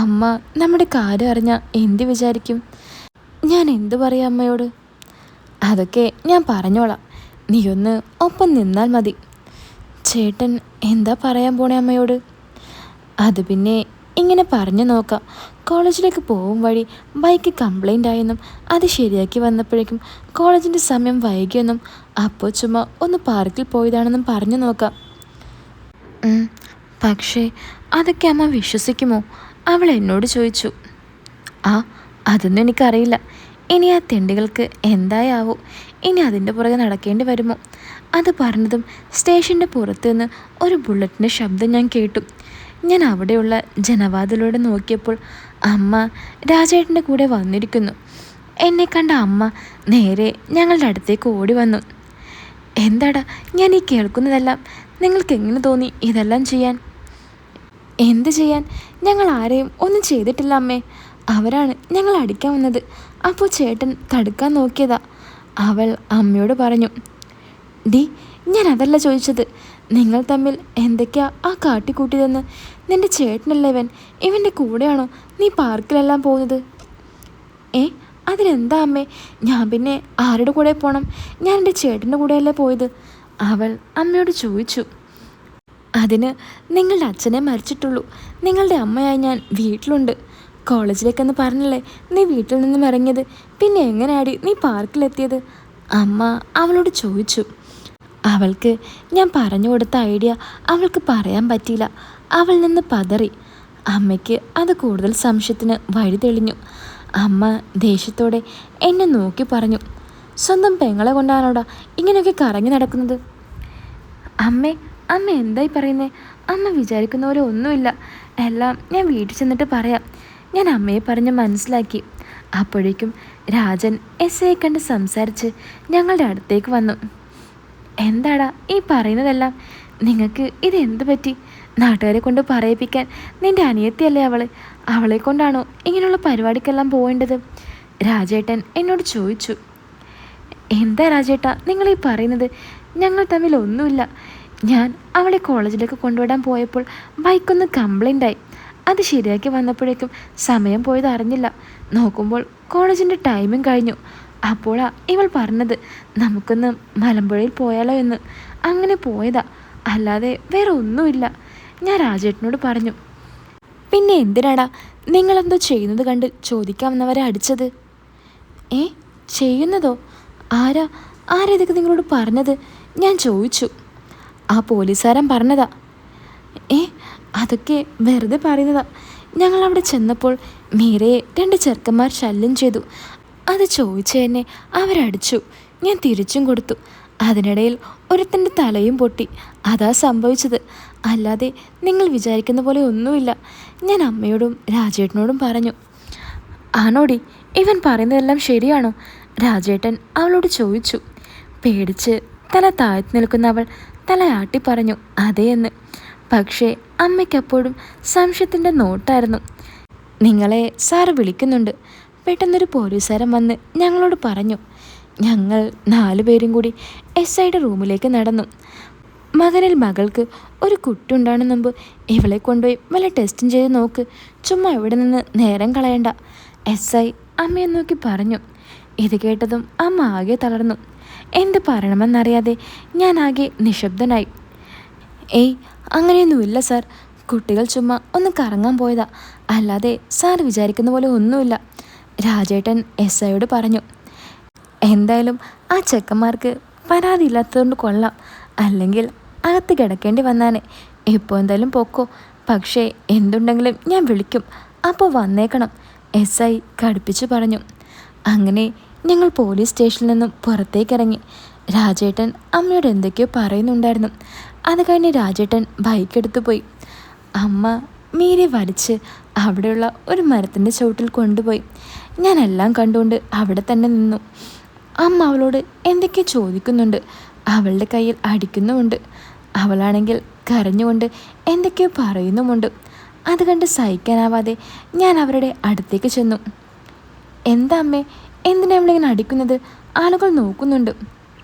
അമ്മ നമ്മുടെ കാര്യം അറിഞ്ഞാൽ എന്ത് വിചാരിക്കും? ഞാൻ എന്തു പറയാം അമ്മയോട്? അതൊക്കെ ഞാൻ പറഞ്ഞോളാം, നീ ഒന്ന് ഒപ്പം നിന്നാൽ മതി. ചേട്ടൻ എന്താ പറയാൻ പോണേ അമ്മയോട്? അത് പിന്നെ ഇങ്ങനെ പറഞ്ഞു നോക്കാം. കോളേജിലേക്ക് പോകും വഴി ബൈക്ക് കംപ്ലൈൻ്റ് ആയെന്നും അത് ശരിയാക്കി വന്നപ്പോഴേക്കും കോളേജിൻ്റെ സമയം വൈകിയെന്നും അപ്പോൾ ചുമ്മാ ഒന്ന് പാർക്കിൽ പോയതാണെന്നും പറഞ്ഞു നോക്കാം. പക്ഷേ അതൊക്കെ അമ്മ വിശ്വസിക്കുമോ? അവൾ എന്നോട് ചോദിച്ചു. അതൊന്നും എനിക്കറിയില്ല. ഇനി ആ തെണ്ടികൾക്ക് എന്തായാവോ, ഇനി അതിൻ്റെ പുറകെ നടക്കേണ്ടി വരുമോ? അത് പറഞ്ഞതും സ്റ്റേഷൻ്റെ പുറത്ത് നിന്ന് ഒരു ബുള്ളറ്റിൻ്റെ ശബ്ദം ഞാൻ കേട്ടു. ഞാൻ അവിടെയുള്ള ജനവാതിലൂടെ നോക്കിയപ്പോൾ അമ്മ രാജേട്ടൻ്റെ കൂടെ വന്നിരിക്കുന്നു. എന്നെ കണ്ട അമ്മ നേരെ ഞങ്ങളുടെ അടുത്തേക്ക് ഓടി വന്നു. എന്താടാ ഞാൻ ഈ കേൾക്കുന്നതെല്ലാം? നിങ്ങൾക്ക് എങ്ങനെ തോന്നി ഇതെല്ലാം ചെയ്യാൻ? എന്ത് ചെയ്യാൻ? ഞങ്ങൾ ആരെയും ഒന്നും ചെയ്തിട്ടില്ല അമ്മേ. അവരാണ് ഞങ്ങൾ അടിക്കാൻ വന്നത്. അപ്പോൾ ചേട്ടൻ തടുക്കാൻ നോക്കിയതാ, അവൾ അമ്മയോട് പറഞ്ഞു. ഡി, ഞാൻ അതല്ല ചോദിച്ചത്. നിങ്ങൾ തമ്മിൽ എന്തൊക്കെയാ ആ കാട്ടിക്കൂട്ടിയതെന്ന്. നിൻ്റെ ചേട്ടനല്ല ഇവൻ്റെ കൂടെയാണോ നീ പാർക്കിലെല്ലാം പോകുന്നത്? അതിനെന്താ അമ്മേ? ഞാൻ പിന്നെ ആരുടെ കൂടെ പോകണം? ഞാൻ എൻ്റെ ചേട്ടൻ്റെ കൂടെയല്ലേ പോയത്, അവൾ അമ്മയോട് ചോദിച്ചു. അതിന് നിങ്ങളുടെ അച്ഛനെ മരിച്ചിട്ടുള്ളൂ. നിങ്ങളുടെ അമ്മയായി ഞാൻ വീട്ടിലുണ്ട്. കോളേജിലേക്കെന്ന് പറഞ്ഞല്ലേ നീ വീട്ടിൽ നിന്നും ഇറങ്ങിയത്? പിന്നെ എങ്ങനെയാടി നീ പാർക്കിലെത്തിയത്? അമ്മ അവളോട് ചോദിച്ചു. അവൾക്ക് ഞാൻ പറഞ്ഞു കൊടുത്ത ഐഡിയ അവൾക്ക് പറയാൻ പറ്റിയില്ല. അവൾ നിന്ന് പതറി. അമ്മയ്ക്ക് അത് കൂടുതൽ സംശയത്തിന് വഴി തെളിഞ്ഞു. അമ്മ ദേഷ്യത്തോടെ എന്നെ നോക്കി പറഞ്ഞു. സ്വന്തം പെങ്ങളെ കൊണ്ടാണോടാ ഇങ്ങനെയൊക്കെ കറങ്ങി നടക്കുന്നത്? അമ്മ എന്തായി പറയുന്നേ? അമ്മ വിചാരിക്കുന്ന പോലെ ഒന്നുമില്ല. എല്ലാം ഞാൻ വീട്ടിൽ ചെന്നിട്ട് പറയാം. ഞാൻ അമ്മയെ പറഞ്ഞ് മനസ്സിലാക്കി. അപ്പോഴേക്കും രാജൻ SIയെ കണ്ട് സംസാരിച്ച് ഞങ്ങളുടെ അടുത്തേക്ക് വന്നു. എന്താടാ ഈ പറയുന്നതെല്ലാം? നിങ്ങൾക്ക് ഇതെന്ത് പറ്റി? നാട്ടുകാരെ കൊണ്ട് പറയിപ്പിക്കാൻ നിൻ്റെ അനിയത്തിയല്ലേ അവളെ കൊണ്ടാണോ ഇങ്ങനെയുള്ള പരിപാടിക്കെല്ലാം പോകേണ്ടത്? രാജേട്ടൻ എന്നോട് ചോദിച്ചു. എന്താ രാജേട്ടാ നിങ്ങളീ പറയുന്നത്? ഞങ്ങൾ തമ്മിൽ ഒന്നുമില്ല. ഞാൻ അവളെ കോളേജിലേക്ക് കൊണ്ടുവിടാൻ പോയപ്പോൾ ബൈക്കൊന്ന് കംപ്ലൈൻ്റായി. അത് ശരിയാക്കി വന്നപ്പോഴേക്കും സമയം പോയത് അറിഞ്ഞില്ല. നോക്കുമ്പോൾ കോളേജിൻ്റെ ടൈമും കഴിഞ്ഞു. അപ്പോഴാ ഇവൾ പറഞ്ഞത് നമുക്കൊന്ന് മലമ്പുഴയിൽ പോയാലോ എന്ന്. അങ്ങനെ പോയതാ, അല്ലാതെ വേറെ ഒന്നുമില്ല. ഞാൻ രാജേട്ടനോട് പറഞ്ഞു. പിന്നെ എന്തിനാടാ നിങ്ങളെന്തോ ചെയ്യുന്നത് കണ്ട് ചോദിക്കാമെന്നവരെ അടിച്ചത്? ചെയ്യുന്നതോ? ആരാ ആരാ ഇതൊക്കെ നിങ്ങളോട് പറഞ്ഞത്? ഞാൻ ചോദിച്ചു. ആ പോലീസുകാരൻ പറഞ്ഞതാ. ഏ അതൊക്കെ വെറുതെ പറയുന്നതാ. ഞങ്ങൾ അവിടെ ചെന്നപ്പോൾ മീരയെ 2 ചെറുക്കന്മാർ ശല്യം ചെയ്തു. അത് ചോദിച്ച എന്നെ അവരടിച്ചു. ഞാൻ തിരിച്ചും കൊടുത്തു. അതിനിടയിൽ ഒരുത്തൻ്റെ തലയും പൊട്ടി. അതാ സംഭവിച്ചത്. അല്ലാതെ നിങ്ങൾ വിചാരിക്കുന്ന പോലെ ഒന്നുമില്ല. ഞാൻ അമ്മയോടും രാജേട്ടനോടും പറഞ്ഞു. ആണോടി, ഇവൻ പറയുന്നതെല്ലാം ശരിയാണോ? രാജേട്ടൻ അവളോട് ചോദിച്ചു. പേടിച്ച് തല താഴ്ത്തി നിൽക്കുന്ന അവൾ തലയാട്ടി പറഞ്ഞു അതേ എന്ന്. പക്ഷേ അമ്മയ്ക്കപ്പോഴും സംശയത്തിൻ്റെ നോട്ടായിരുന്നു. നിങ്ങളെ സാറ് വിളിക്കുന്നുണ്ട്. പെട്ടെന്നൊരു പോലീസുകാരൻ വന്ന് ഞങ്ങളോട് പറഞ്ഞു. ഞങ്ങൾ 4 പേരും കൂടി SIയുടെ റൂമിലേക്ക് നടന്നു. മകനിൽ മകൾക്ക് ഒരു കുട്ടി ഉണ്ടാകുന്ന മുമ്പ് ഇവളെ കൊണ്ടുപോയി വല്ല ടെസ്റ്റും ചെയ്ത് നോക്ക്. ചുമ്മാ ഇവിടെ നിന്ന് നേരം കളയണ്ട, SI അമ്മയെ നോക്കി പറഞ്ഞു. ഇത് കേട്ടതും അമ്മ ആകെ തളർന്നു. എന്ത് പറയണമെന്നറിയാതെ ഞാൻ ആകെ നിശബ്ദനായി. ഏയ് അങ്ങനെയൊന്നുമില്ല സാർ. കുട്ടികൾ ചുമ്മാ ഒന്ന് കറങ്ങാൻ പോയതാ. അല്ലാതെ സാർ വിചാരിക്കുന്ന പോലെ ഒന്നുമില്ല, രാജേട്ടൻ SIയോട് പറഞ്ഞു. എന്തായാലും ആ ചെക്കന്മാർക്ക് പരാതി ഇല്ലാത്തതുകൊണ്ട് കൊള്ളാം. അല്ലെങ്കിൽ അകത്ത് കിടക്കേണ്ടി വന്നാനെ. ഇപ്പോൾ എന്തായാലും പൊക്കോ. പക്ഷേ എന്തുണ്ടെങ്കിലും ഞാൻ വിളിക്കും. അപ്പോൾ വന്നേക്കണം, SI കടുപ്പിച്ചു പറഞ്ഞു. അങ്ങനെ ഞങ്ങൾ പോലീസ് സ്റ്റേഷനിൽ നിന്നും പുറത്തേക്കിറങ്ങി. രാജേട്ടൻ അമ്മയോട് എന്തൊക്കെയോ പറയുന്നുണ്ടായിരുന്നു. അത് കഴിഞ്ഞ് രാജേട്ടൻ ബൈക്ക് എടുത്തു പോയി. അമ്മ മീരെ വലിച്ച് അവിടെയുള്ള ഒരു മരത്തിൻ്റെ ചുവട്ടിൽ കൊണ്ടുപോയി. ഞാനെല്ലാം കണ്ടുകൊണ്ട് അവിടെ തന്നെ നിന്നു. അമ്മ അവളോട് എന്തൊക്കെയോ ചോദിക്കുന്നുണ്ട്. അവളുടെ കയ്യിൽ അടിക്കുന്നുമുണ്ട്. അവളാണെങ്കിൽ കരഞ്ഞുകൊണ്ട് എന്തൊക്കെയോ പറയുന്നുമുണ്ട്. അത് കണ്ട് സഹിക്കാനാവാതെ ഞാൻ അവരുടെ അടുത്തേക്ക് ചെന്നു. എന്താ അമ്മേ, എന്തിനാ അവളിങ്ങനെ അടിക്കുന്നത്? ആളുകൾ നോക്കുന്നുണ്ട്.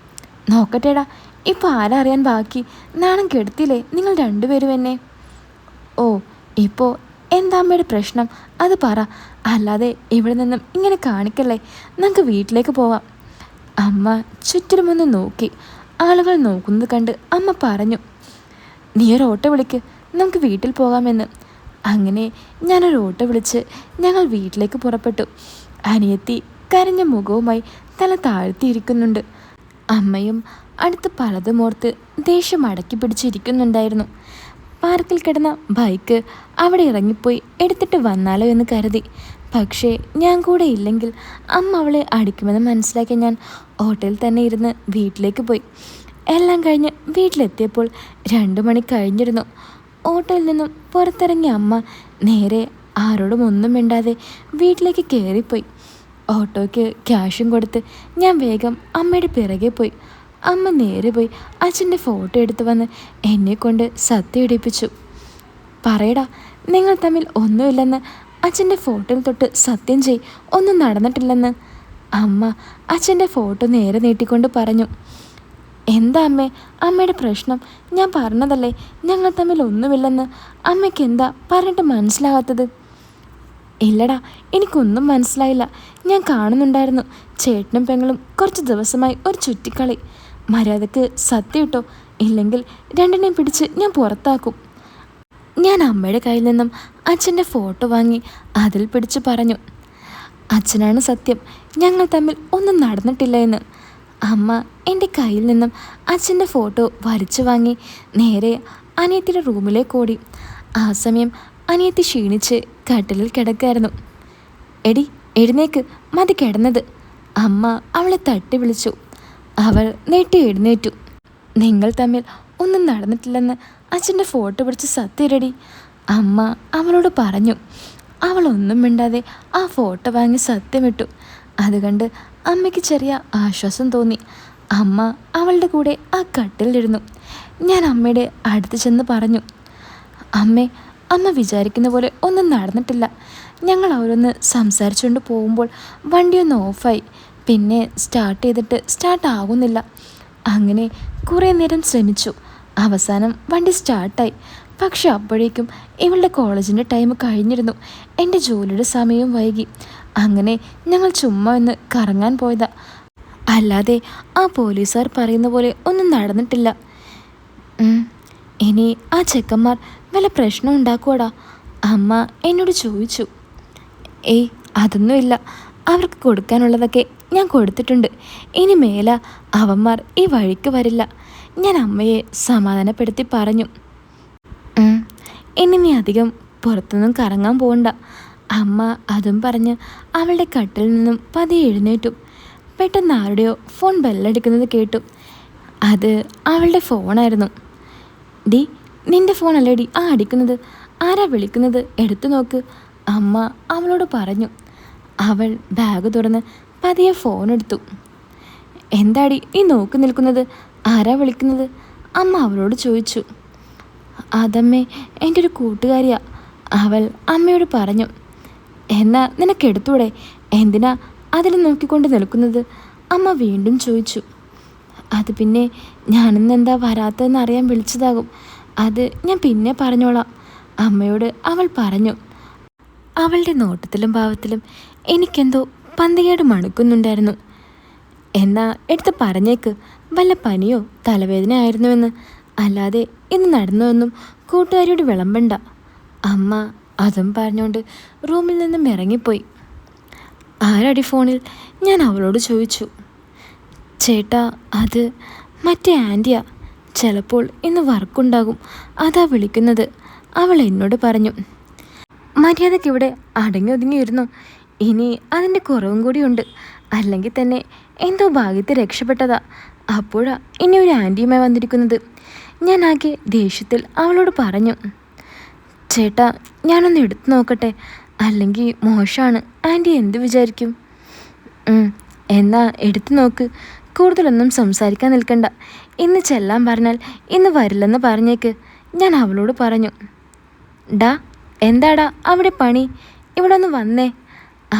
നോക്കട്ടേടാ, ഇപ്പോൾ ആരാ അറിയാൻ ബാക്കി? നാണം കെടുത്തില്ലേ നിങ്ങൾ 2 പേരും എന്നെ? ഓ, ഇപ്പോൾ എന്താ അമ്മയുടെ പ്രശ്നം? അത് പറ. അല്ലാതെ ഇവിടെ നിന്നും ഇങ്ങനെ കാണിക്കല്ലേ. നമുക്ക് വീട്ടിലേക്ക് പോവാം. അമ്മ ചുറ്റിലുമൊന്ന് നോക്കി. ആളുകൾ നോക്കുന്നത് കണ്ട് അമ്മ പറഞ്ഞു. നീ ഒരു ഓട്ടോ വിളിക്ക്, നമുക്ക് വീട്ടിൽ പോകാമെന്ന്. അങ്ങനെ ഞാനൊരു ഓട്ടോ വിളിച്ച് ഞങ്ങൾ വീട്ടിലേക്ക് പുറപ്പെട്ടു. അനിയത്തി കരഞ്ഞ മുഖവുമായി തല താഴ്ത്തിയിരിക്കുന്നുണ്ട്. അമ്മയും അടുത്ത് പലതുമോർത്ത് ദേഷ്യം അടക്കി പിടിച്ചിരിക്കുന്നുണ്ടായിരുന്നു. പാർക്കിൽ കിടന്ന ബൈക്ക് അവിടെ ഇറങ്ങിപ്പോയി എടുത്തിട്ട് വന്നാലോ എന്ന് കരുതി. പക്ഷേ ഞാൻ കൂടെ ഇല്ലെങ്കിൽ അമ്മ അവളെ അടിക്കുമെന്ന് മനസ്സിലാക്കി ഞാൻ ഓട്ടോയിൽ തന്നെ ഇരുന്ന് വീട്ടിലേക്ക് പോയി. എല്ലാം കഴിഞ്ഞ് വീട്ടിലെത്തിയപ്പോൾ 2 മണി കഴിഞ്ഞിരുന്നു. ഓട്ടോയിൽ നിന്നും പുറത്തിറങ്ങിയ അമ്മ നേരെ ആരോടും ഒന്നും മിണ്ടാതെ വീട്ടിലേക്ക് കയറിപ്പോയി. ഓട്ടോയ്ക്ക് ക്യാഷും കൊടുത്ത് ഞാൻ വേഗം അമ്മയുടെ പിറകെ പോയി. അമ്മ നേരെ പോയി അച്ഛൻ്റെ ഫോട്ടോ എടുത്ത് വന്ന് എന്നെക്കൊണ്ട് സത്യം ഇടിപ്പിച്ചു. പറയടാ, നിങ്ങൾ തമ്മിൽ ഒന്നുമില്ലെന്ന്. അച്ഛൻ്റെ ഫോട്ടോയിൽ തൊട്ട് സത്യം ചെയ്, ഒന്നും നടന്നിട്ടില്ലെന്ന്. അമ്മ അച്ഛൻ്റെ ഫോട്ടോ നേരെ നീട്ടിക്കൊണ്ട് പറഞ്ഞു. എന്താ അമ്മേ, അമ്മയുടെ പ്രശ്നം? ഞാൻ പറഞ്ഞതല്ലേ ഞങ്ങൾ തമ്മിൽ ഒന്നുമില്ലെന്ന്. അമ്മയ്ക്ക് എന്താ പറഞ്ഞിട്ട് മനസ്സിലാകാത്തത്? ഇല്ലടാ, എനിക്കൊന്നും മനസ്സിലായില്ല. ഞാൻ കാണുന്നുണ്ടായിരുന്നു ചേട്ടനും പെങ്ങളും കുറച്ച് ദിവസമായി ഒരു ചുറ്റിക്കളി. മര്യാദക്ക് സത്യം ഇട്ടോ, ഇല്ലെങ്കിൽ 2നെയും പിടിച്ച് ഞാൻ പുറത്താക്കും. ഞാൻ അമ്മയുടെ കയ്യിൽ നിന്നും അച്ഛൻ്റെ ഫോട്ടോ വാങ്ങി അതിൽ പിടിച്ച് പറഞ്ഞു. അച്ഛനാണ് സത്യം, ഞങ്ങൾ തമ്മിൽ ഒന്നും നടന്നിട്ടില്ല എന്ന്. അമ്മ എൻ്റെ കയ്യിൽ നിന്നും അച്ഛൻ്റെ ഫോട്ടോ വലിച്ചു വാങ്ങി നേരെ അനിയത്തിയുടെ റൂമിലേക്ക് ഓടി. ആ സമയം അനിയത്തി ക്ഷീണിച്ച് കട്ടിലിൽ കിടക്കായിരുന്നു. എടി എഴുന്നേക്ക്, മതി കിടന്നത്. അമ്മ അവളെ തട്ടി വിളിച്ചു. അവൾ നീട്ടി എഴുന്നേറ്റു. നിങ്ങൾ തമ്മിൽ ഒന്നും നടന്നിട്ടില്ലെന്ന് അച്ഛൻ്റെ ഫോട്ടോ പിടിച്ച് സത്യരടി, അമ്മ അവളോട് പറഞ്ഞു. അവളൊന്നും മിണ്ടാതെ ആ ഫോട്ടോ വാങ്ങി സത്യമിട്ടു. അതുകണ്ട് അമ്മയ്ക്ക് ചെറിയ ആശ്വാസം തോന്നി. അമ്മ അവളുടെ കൂടെ ആ കട്ടിലിരുന്നു. ഞാൻ അമ്മയുടെ അടുത്ത് ചെന്ന് പറഞ്ഞു. അമ്മ വിചാരിക്കുന്ന പോലെ ഒന്നും നടന്നിട്ടില്ല. ഞങ്ങൾ അവരൊന്ന് സംസാരിച്ചുകൊണ്ട് പോകുമ്പോൾ വണ്ടിയൊന്ന് ഓഫായി. പിന്നെ സ്റ്റാർട്ട് ചെയ്തിട്ട് സ്റ്റാർട്ട് ആകുന്നില്ല. അങ്ങനെ കുറേ നേരം ശ്രമിച്ചു. അവസാനം വണ്ടി സ്റ്റാർട്ടായി. പക്ഷെ അപ്പോഴേക്കും ഇവളുടെ കോളേജിൻ്റെ ടൈം കഴിഞ്ഞിരുന്നു. എൻ്റെ ജോലിയുടെ സമയവും വൈകി. അങ്ങനെ ഞങ്ങൾ ചുമ്മാ ഒന്ന് കറങ്ങാൻ പോയതാ. അല്ലാതെ ആ പോലീസുകാർ പറയുന്ന പോലെ ഒന്നും നടന്നിട്ടില്ല. ഇനി ആ ചെക്കന്മാർ വല്ല പ്രശ്നം ഉണ്ടാക്കുവാടാ, അമ്മ എന്നോട് ചോദിച്ചു. ഏയ് അതൊന്നുമില്ല, അവർക്ക് കൊടുക്കാനുള്ളതൊക്കെ ഞാൻ കൊടുത്തിട്ടുണ്ട്. ഇനി മേല അവന്മാർ ഈ വഴിക്ക് വരില്ല. ഞാൻ അമ്മയെ സമാധാനപ്പെടുത്തി പറഞ്ഞു. ഇനി നീ അധികം പുറത്തൊന്നും കറങ്ങാൻ പോകണ്ട. അമ്മ അതും പറഞ്ഞ് അവളുടെ കട്ടിൽ നിന്നും പതിയെ എഴുന്നേറ്റു. പെട്ടെന്ന് ആരുടെയോ ഫോൺ ബെല്ലടിക്കുന്നത് കേട്ടു. അത് അവളുടെ ഫോണായിരുന്നു. ഡി, നിന്റെ ഫോണല്ലേടി ആ അടിക്കുന്നത്? ആരാ വിളിക്കുന്നത്? എടുത്തു നോക്ക്, അമ്മ അവളോട് പറഞ്ഞു. അവൾ ബാഗ് തുറന്ന് പതിയെ ഫോണെടുത്തു. എന്താടി ഈ നോക്കി നിൽക്കുന്നത്? ആരാ വിളിക്കുന്നത്? അമ്മ അവളോട് ചോദിച്ചു. അതമ്മേ, എൻ്റെ ഒരു കൂട്ടുകാരിയാ, അവൾ അമ്മയോട് പറഞ്ഞു. എന്നാ നിനക്കെടുത്തൂടെ? എന്തിനാ അതിൽ നോക്കിക്കൊണ്ട് നിൽക്കുന്നത്? അമ്മ വീണ്ടും ചോദിച്ചു. അത് പിന്നെ ഞാനിന്നെന്താ വരാത്തതെന്ന് അറിയാൻ വിളിച്ചതാകും. അത് ഞാൻ പിന്നെ പറഞ്ഞോളാം, അമ്മയോട് അവൾ പറഞ്ഞു. അവളുടെ നോട്ടത്തിലും ഭാവത്തിലും എനിക്കെന്തോ പന്തികേട് മണക്കുന്നുണ്ടായിരുന്നു. എന്നാ എടുത്ത് പറഞ്ഞേക്ക്, വല്ല പനിയോ തലവേദന ആയിരുന്നുവെന്ന്. അല്ലാതെ ഇന്ന് നടന്നുവെന്നും കൂട്ടുകാരിയോട് വിളമ്പണ്ട. അമ്മ അതും പറഞ്ഞുകൊണ്ട് റൂമിൽ നിന്നും ഇറങ്ങിപ്പോയി. ആരടി ഫോണിൽ? ഞാൻ അവളോട് ചോദിച്ചു. ചേട്ടാ, അത് മറ്റേ ആൻറ്റിയാ. ചിലപ്പോൾ ഇന്ന് വർക്കുണ്ടാകും, അതാ വിളിക്കുന്നത്, അവൾ എന്നോട് പറഞ്ഞു. മര്യാദയ്ക്കിവിടെ അടങ്ങി ഒതുങ്ങിയിരുന്നു. ഇനി അതിൻ്റെ കുറവും കൂടിയുണ്ട്. അല്ലെങ്കിൽ തന്നെ എന്തോ ഭാഗ്യത്തിൽ രക്ഷപ്പെട്ടതാ. അപ്പോഴാ ഇനി ഒരു ആൻറ്റിയുമായി വന്നിരിക്കുന്നത്. ഞാൻ ആകെ ദേഷ്യത്തിൽ അവളോട് പറഞ്ഞു. ചേട്ടാ, ഞാനൊന്ന് എടുത്തു നോക്കട്ടെ, അല്ലെങ്കിൽ മോശമാണ്, ആൻറ്റി എന്ത് വിചാരിക്കും? എന്നാ എടുത്തു നോക്ക്, കൂടുതലൊന്നും സംസാരിക്കാൻ നിൽക്കണ്ട. ഇന്ന് ചെല്ലാൻ പറഞ്ഞാൽ ഇന്ന് വരില്ലെന്ന് പറഞ്ഞേക്ക്, ഞാൻ അവളോട് പറഞ്ഞു. ഡാ, എന്താടാ അവിടെ പണി? ഇവിടെ ഒന്ന് വന്നേ.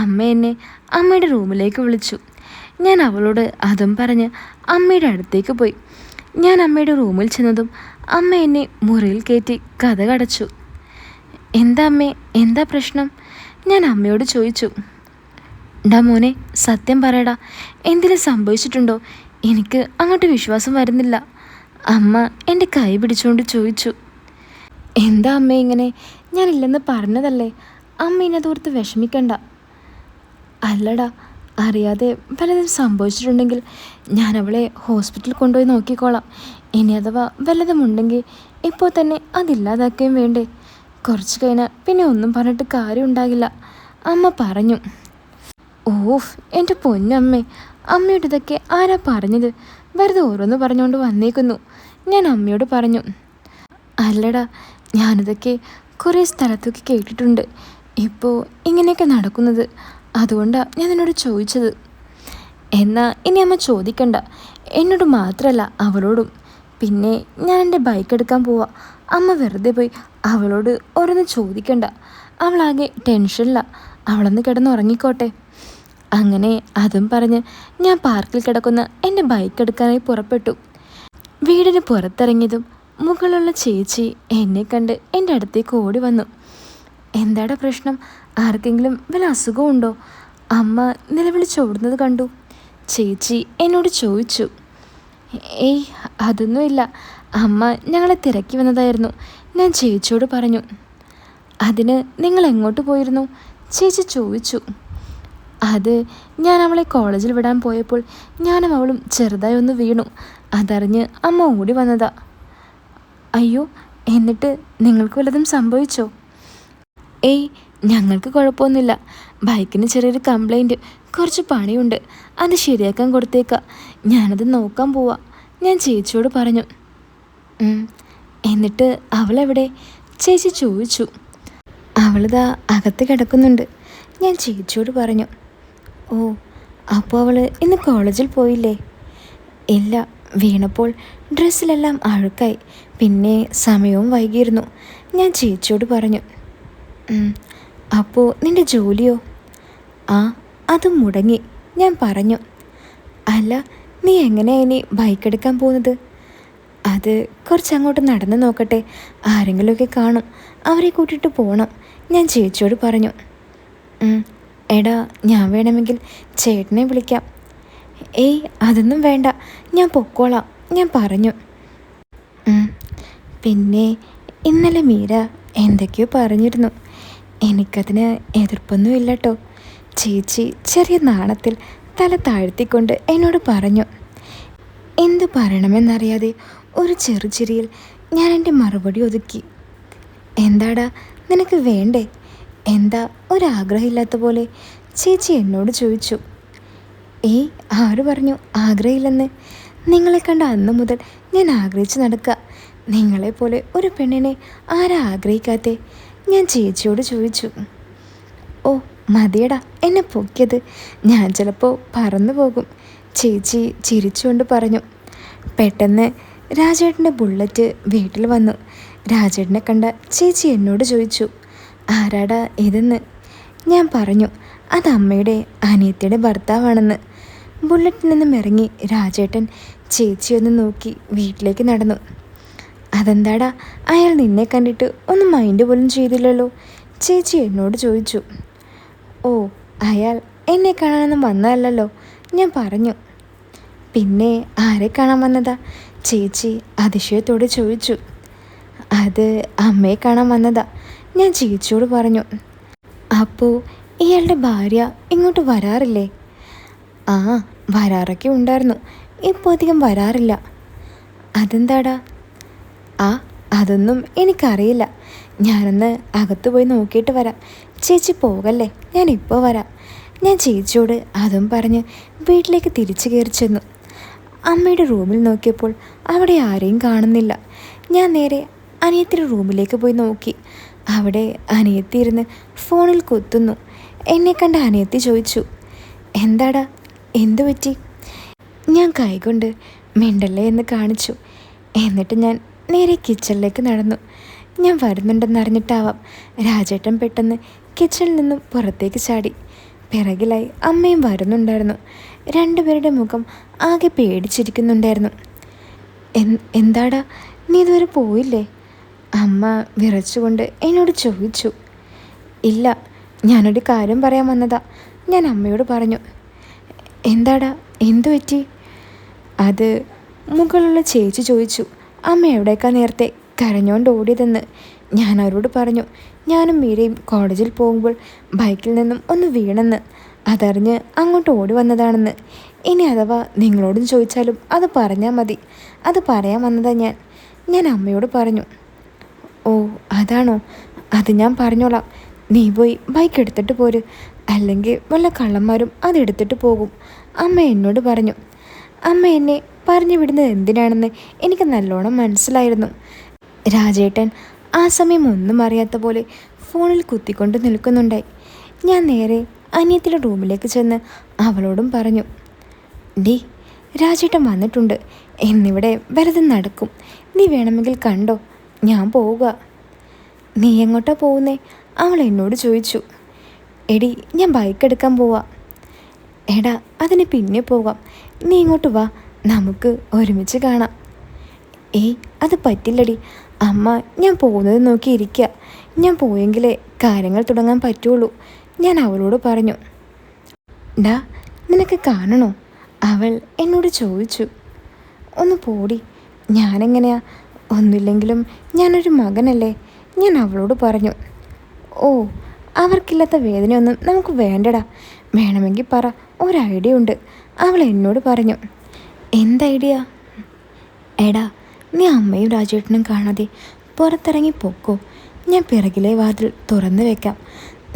അമ്മ എന്നെ അമ്മയുടെ റൂമിലേക്ക് വിളിച്ചു. ഞാൻ അവളോട് അതും പറഞ്ഞ് അമ്മയുടെ അടുത്തേക്ക് പോയി. ഞാൻ അമ്മയുടെ റൂമിൽ ചെന്നതും അമ്മ എന്നെ മുറിയിൽ കയറ്റി കതകടച്ചു. എന്താ അമ്മേ, എന്താ പ്രശ്നം? ഞാൻ അമ്മയോട് ചോദിച്ചു. ഡാ മോനെ, സത്യം പറയടാ, എന്തെങ്കിലും സംഭവിച്ചിട്ടുണ്ടോ? എനിക്ക് അങ്ങോട്ട് വിശ്വാസം വരുന്നില്ല. അമ്മ എൻ്റെ കൈ പിടിച്ചുകൊണ്ട് ചോദിച്ചു. എന്താ അമ്മ ഇങ്ങനെ? ഞാനില്ലെന്ന് പറഞ്ഞതല്ലേ. അമ്മ ഇന്നതോർത്ത് വിഷമിക്കണ്ട. അല്ലടാ, അറിയാതെ വല്ലതും സംഭവിച്ചിട്ടുണ്ടെങ്കിൽ ഞാൻ അവളെ ഹോസ്പിറ്റലിൽ കൊണ്ടുപോയി നോക്കിക്കോളാം. ഇനി അഥവാ വല്ലതും ഉണ്ടെങ്കിൽ ഇപ്പോൾ തന്നെ അതില്ലാതാക്കുകയും വേണ്ടേ? കുറച്ച് കഴിഞ്ഞാൽ പിന്നെ ഒന്നും പറഞ്ഞിട്ട് കാര്യം ഉണ്ടാകില്ല, അമ്മ പറഞ്ഞു. ഓഫ്, എൻ്റെ പൊന്നമ്മേ, അമ്മയോട് ഇതൊക്കെ ആരാ പറഞ്ഞത്? വെറുതെ ഓരോന്ന് പറഞ്ഞുകൊണ്ട് വന്നേക്കുന്നു, ഞാൻ അമ്മയോട് പറഞ്ഞു. അല്ലടാ, ഞാനിതൊക്കെ കുറേ സ്ഥലത്തൊക്കെ കേട്ടിട്ടുണ്ട്, ഇപ്പോൾ ഇങ്ങനെയൊക്കെ നടക്കുന്നത്. അതുകൊണ്ടാണ് ഞാൻ എന്നോട് ചോദിച്ചത്. എന്നാൽ ഇനി അമ്മ ചോദിക്കണ്ട, എന്നോട് മാത്രമല്ല അവളോടും. പിന്നെ ഞാൻ എൻ്റെ ബൈക്ക് എടുക്കാൻ പോവാ. അമ്മ വെറുതെ പോയി അവളോട് ഓരോന്ന് ചോദിക്കണ്ട. അവളാകെ ടെൻഷനിലാണ്, അവളൊന്ന് കിടന്നുറങ്ങിക്കോട്ടെ. അങ്ങനെ അതും പറഞ്ഞ് ഞാൻ പാർക്കിൽ കിടക്കുന്ന എൻ്റെ ബൈക്ക് എടുക്കാനായി പുറപ്പെട്ടു. വീടിന് പുറത്തിറങ്ങിയതും മുകളിലുള്ള ചേച്ചി എന്നെ കണ്ട് എൻ്റെ അടുത്തേക്ക് ഓടി വന്നു. എന്താടാ പ്രശ്നം? ആർക്കെങ്കിലും വല്ല അസുഖമുണ്ടോ? അമ്മ നിലവിളിച്ചോടുന്നത് കണ്ടു. ചേച്ചി എന്നോട് ചോദിച്ചു. ഏയ്, അതൊന്നുമില്ല, അമ്മ ഞങ്ങളെ തിരക്കി വന്നതായിരുന്നു, ഞാൻ ചേച്ചിയോട് പറഞ്ഞു. അതിന് നിങ്ങൾ എങ്ങോട്ട് പോയിരുന്നു? ചേച്ചി ചോദിച്ചു. അത് ഞാൻ അവളെ കോളേജിൽ വിടാൻ പോയപ്പോൾ ഞാനും അവളും ചെറുതായി ഒന്ന് വീണു, അതറിഞ്ഞ് അമ്മ ഓടി വന്നതാ. അയ്യോ, എന്നിട്ട് നിങ്ങൾക്ക് വല്ലതും സംഭവിച്ചോ? ഏയ്, ഞങ്ങൾക്ക് കുഴപ്പമൊന്നുമില്ല. ബൈക്കിന് ചെറിയൊരു കംപ്ലൈൻറ്റ്, കുറച്ച് പണിയുണ്ട്, അത് ശരിയാക്കാൻ കൊടുത്തേക്കാം. ഞാനത് നോക്കാൻ പോവാ, ഞാൻ ചേച്ചിയോട് പറഞ്ഞു. എന്നിട്ട് അവളെവിടെ? ചേച്ചി ചോദിച്ചു. അവളിതാ അകത്ത് കിടക്കുന്നുണ്ട്, ഞാൻ ചേച്ചിയോട് പറഞ്ഞു. ഓ, അപ്പോൾ അവൾ ഇന്ന് കോളേജിൽ പോയില്ലേ? ഇല്ല, വീണപ്പോൾ ഡ്രസ്സിലെല്ലാം അഴുക്കായി, പിന്നെ സമയവും വൈകിയിരുന്നു, ഞാൻ ചേച്ചിയോട് പറഞ്ഞു. അപ്പോൾ നിൻ്റെ ജോലിയോ? ആ, അത് മുടങ്ങി, ഞാൻ പറഞ്ഞു. അല്ല, നീ എങ്ങനെയാണ് ഇനി ബൈക്ക് എടുക്കാൻ പോകുന്നത്? അത് കുറച്ചങ്ങോട്ട് നടന്ന് നോക്കട്ടെ, ആരെങ്കിലുമൊക്കെ കാണും, അവരെ കൂട്ടിയിട്ട് പോകണം, ഞാൻ ചേച്ചിയോട് പറഞ്ഞു. എടാ, ഞാൻ വേണമെങ്കിൽ ചേട്ടനെ വിളിക്കാം. ഏയ്, അതൊന്നും വേണ്ട, ഞാൻ പൊക്കോളാം, ഞാൻ പറഞ്ഞു. പിന്നെ ഇന്നലെ മീര എന്തൊക്കെയോ പറഞ്ഞിരുന്നു, എനിക്കതിന് എതിർപ്പൊന്നുമില്ല കേട്ടോ. ചേച്ചി ചെറിയ നാണത്തിൽ തല താഴ്ത്തിക്കൊണ്ട് എന്നോട് പറഞ്ഞു. എന്തു പറയണമെന്നറിയാതെ ഒരു ചെറുചിരിയിൽ ഞാൻ എൻ്റെ മറുപടി ഒതുക്കി. എന്താടാ നിനക്ക് വേണ്ടേ? എന്താ ഒരാഗ്രഹമില്ലാത്ത പോലെ ചേച്ചി എന്നോട് ചോദിച്ചു. ആര് പറഞ്ഞു ആഗ്രഹമില്ലെന്ന്? നിങ്ങളെ കണ്ട അന്നു മുതൽ ഞാൻ ആഗ്രഹിച്ച് നടക്കുക. നിങ്ങളെപ്പോലെ ഒരു പെണ്ണിനെ ആരാ ആഗ്രഹിക്കാത്തെ? ഞാൻ ചേച്ചിയോട് ചോദിച്ചു. ഓ മതിയടാ എന്നെ പൊക്കിയത്, ഞാൻ ചിലപ്പോൾ പറന്നു പോകും, ചേച്ചി ചിരിച്ചുകൊണ്ട് പറഞ്ഞു. പെട്ടെന്ന് രാജേട്ടൻ്റെ ബുള്ളറ്റ് വീട്ടിൽ വന്നു. രാജേട്ടനെ കണ്ട ചേച്ചി എന്നോട് ചോദിച്ചു, ആരാടാ ഇതെന്ന്. ഞാൻ പറഞ്ഞു, അത് അമ്മയുടെ അനിയത്തിയുടെ ഭർത്താവാണെന്ന്. ബുള്ളറ്റിൽ നിന്നും ഇറങ്ങി രാജേട്ടൻ ചേച്ചിയൊന്ന് നോക്കി വീട്ടിലേക്ക് നടന്നു. അതെന്താടാ അയാൾ നിന്നെ കണ്ടിട്ട് ഒന്നും മൈൻഡ് പോലും ചെയ്തില്ലല്ലോ, ചേച്ചി എന്നോട് ചോദിച്ചു. ഓ അയാൾ എന്നെ കാണാനൊന്നും വന്നതല്ലല്ലോ, ഞാൻ പറഞ്ഞു. പിന്നെ ആരെ കാണാൻ വന്നതാ? ചേച്ചി അതിശയത്തോടെ ചോദിച്ചു. അത് അമ്മയെ കാണാൻ വന്നതാ, ഞാൻ ചേച്ചിയോട് പറഞ്ഞു. അപ്പോൾ ഇയാളുടെ ഭാര്യ ഇങ്ങോട്ട് വരാറില്ലേ? ആ വരാറൊക്കെ ഉണ്ടായിരുന്നു, ഇപ്പോൾ അധികം വരാറില്ല. അതെന്താടാ? അതൊന്നും എനിക്കറിയില്ല, ഞാനൊന്ന് അകത്ത് പോയി നോക്കിയിട്ട് വരാം, ചേച്ചി പോകല്ലേ, ഞാനിപ്പോൾ വരാം. ഞാൻ ചേച്ചിയോട് അതും പറഞ്ഞ് വീട്ടിലേക്ക് തിരിച്ചു കയറി ചെന്നു. അമ്മയുടെ റൂമിൽ നോക്കിയപ്പോൾ അവിടെ ആരെയും കാണുന്നില്ല. ഞാൻ നേരെ അനിയത്തിയുടെ റൂമിലേക്ക് പോയി നോക്കി. അവിടെ അനിയത്തി ഇരുന്ന് ഫോണിൽ കുത്തുന്നു. എന്നെ കണ്ട അനിയത്തി ചോദിച്ചു, എന്താടാ എന്തു പറ്റി? ഞാൻ കൈകൊണ്ട് മിണ്ടല്ലേ എന്ന് കാണിച്ചു. എന്നിട്ട് ഞാൻ നേരെ കിച്ചണിലേക്ക് നടന്നു. ഞാൻ വരുന്നുണ്ടെന്നറിഞ്ഞിട്ടാവാം രാജേട്ടൻ പെട്ടെന്ന് കിച്ചണിൽ നിന്നും പുറത്തേക്ക് ചാടി. പിറകിലായി അമ്മയും വരുന്നുണ്ടായിരുന്നു. രണ്ടുപേരുടെ മുഖം ആകെ പേടിച്ചിരിക്കുന്നുണ്ടായിരുന്നു. എന്താടാ നീ ഇതുവരെ പോയില്ലേ? അമ്മ വിറച്ചുകൊണ്ട് എന്നോട് ചോദിച്ചു. ഇല്ല, ഞാനൊരു കാര്യം പറയാൻ വന്നതാ, ഞാൻ അമ്മയോട് പറഞ്ഞു. എന്താടാ എന്തു പറ്റി? അത് മുകളിലുള്ള ചേച്ചി ചോദിച്ചു അമ്മ എവിടേക്കാ നേരത്തെ കരഞ്ഞോണ്ട് ഓടിയതെന്ന്. ഞാൻ അവരോട് പറഞ്ഞു ഞാനും മീരയും കോളേജിൽ പോകുമ്പോൾ ബൈക്കിൽ നിന്നും ഒന്ന് വീണെന്ന്, അതറിഞ്ഞ് അങ്ങോട്ട് ഓടി വന്നതാണെന്ന്. ഇനി അഥവാ നിങ്ങളോടും ചോദിച്ചാലും അത് പറഞ്ഞാൽ മതി, അത് പറയാൻ വന്നതാ ഞാൻ അമ്മയോട് പറഞ്ഞു. ഓ അതാണോ? അത് ഞാൻ പറഞ്ഞോളാം, നീ പോയി ബൈക്ക് എടുത്തിട്ട് പോര്, അല്ലെങ്കിൽ വല്ല കള്ളന്മാരും അതെടുത്തിട്ട് പോകും, അമ്മ എന്നോട് പറഞ്ഞു. അമ്മ എന്നെ പറഞ്ഞു വിടുന്നത് എന്തിനാണെന്ന് എനിക്ക് നല്ലോണം മനസ്സിലായിരുന്നു. രാജേട്ടൻ ആ സമയം ഒന്നും അറിയാത്ത പോലെ ഫോണിൽ കുത്തിക്കൊണ്ട് നിൽക്കുന്നുണ്ടായി. ഞാൻ നേരെ അനിയത്തിയുടെ റൂമിലേക്ക് ചെന്ന് അവളോടും പറഞ്ഞു, ഡി രാജേട്ടൻ വന്നിട്ടുണ്ട്, എന്നിവിടെ വെറുതെ നടക്കും, നീ വേണമെങ്കിൽ കണ്ടോ, ഞാൻ പോവുക. നീ എങ്ങോട്ടാ പോകുന്നേ? അവൾ എന്നോട് ചോദിച്ചു. എടി ഞാൻ ബൈക്ക് എടുക്കാൻ പോവാ. എടാ അതിന് പിന്നെ പോകാം, നീ ഇങ്ങോട്ട് വാ, നമുക്ക് ഒരുമിച്ച് കാണാം. അത് പറ്റില്ലടി അമ്മ, ഞാൻ പോകുന്നത് നോക്കി ഇരിക്കുക, ഞാൻ പോയെങ്കിലേ കാര്യങ്ങൾ തുടങ്ങാൻ പറ്റുള്ളൂ, ഞാൻ അവളോട് പറഞ്ഞു. ഡാ നിനക്ക് കാണണോ? അവൾ എന്നോട് ചോദിച്ചു. ഒന്ന് പോടി, ഞാനെങ്ങനെയാ, ഒന്നുമില്ലെങ്കിലും ഞാനൊരു മകനല്ലേ, ഞാൻ അവളോട് പറഞ്ഞു. ഓ അവർക്കില്ലാത്ത വേദനയൊന്നും നമുക്ക് വേണ്ടടാ, വേണമെങ്കിൽ പറ, ഒരു ഐഡിയ ഉണ്ട്, അവൾ എന്നോട് പറഞ്ഞു. എന്ത് ഐഡിയ? എടാ നീ അമ്മയും രാജേട്ടനും കാണാതെ പുറത്തിറങ്ങി പൊക്കോ, ഞാൻ പിറകിലെ വാതിൽ തുറന്നു വെക്കാം,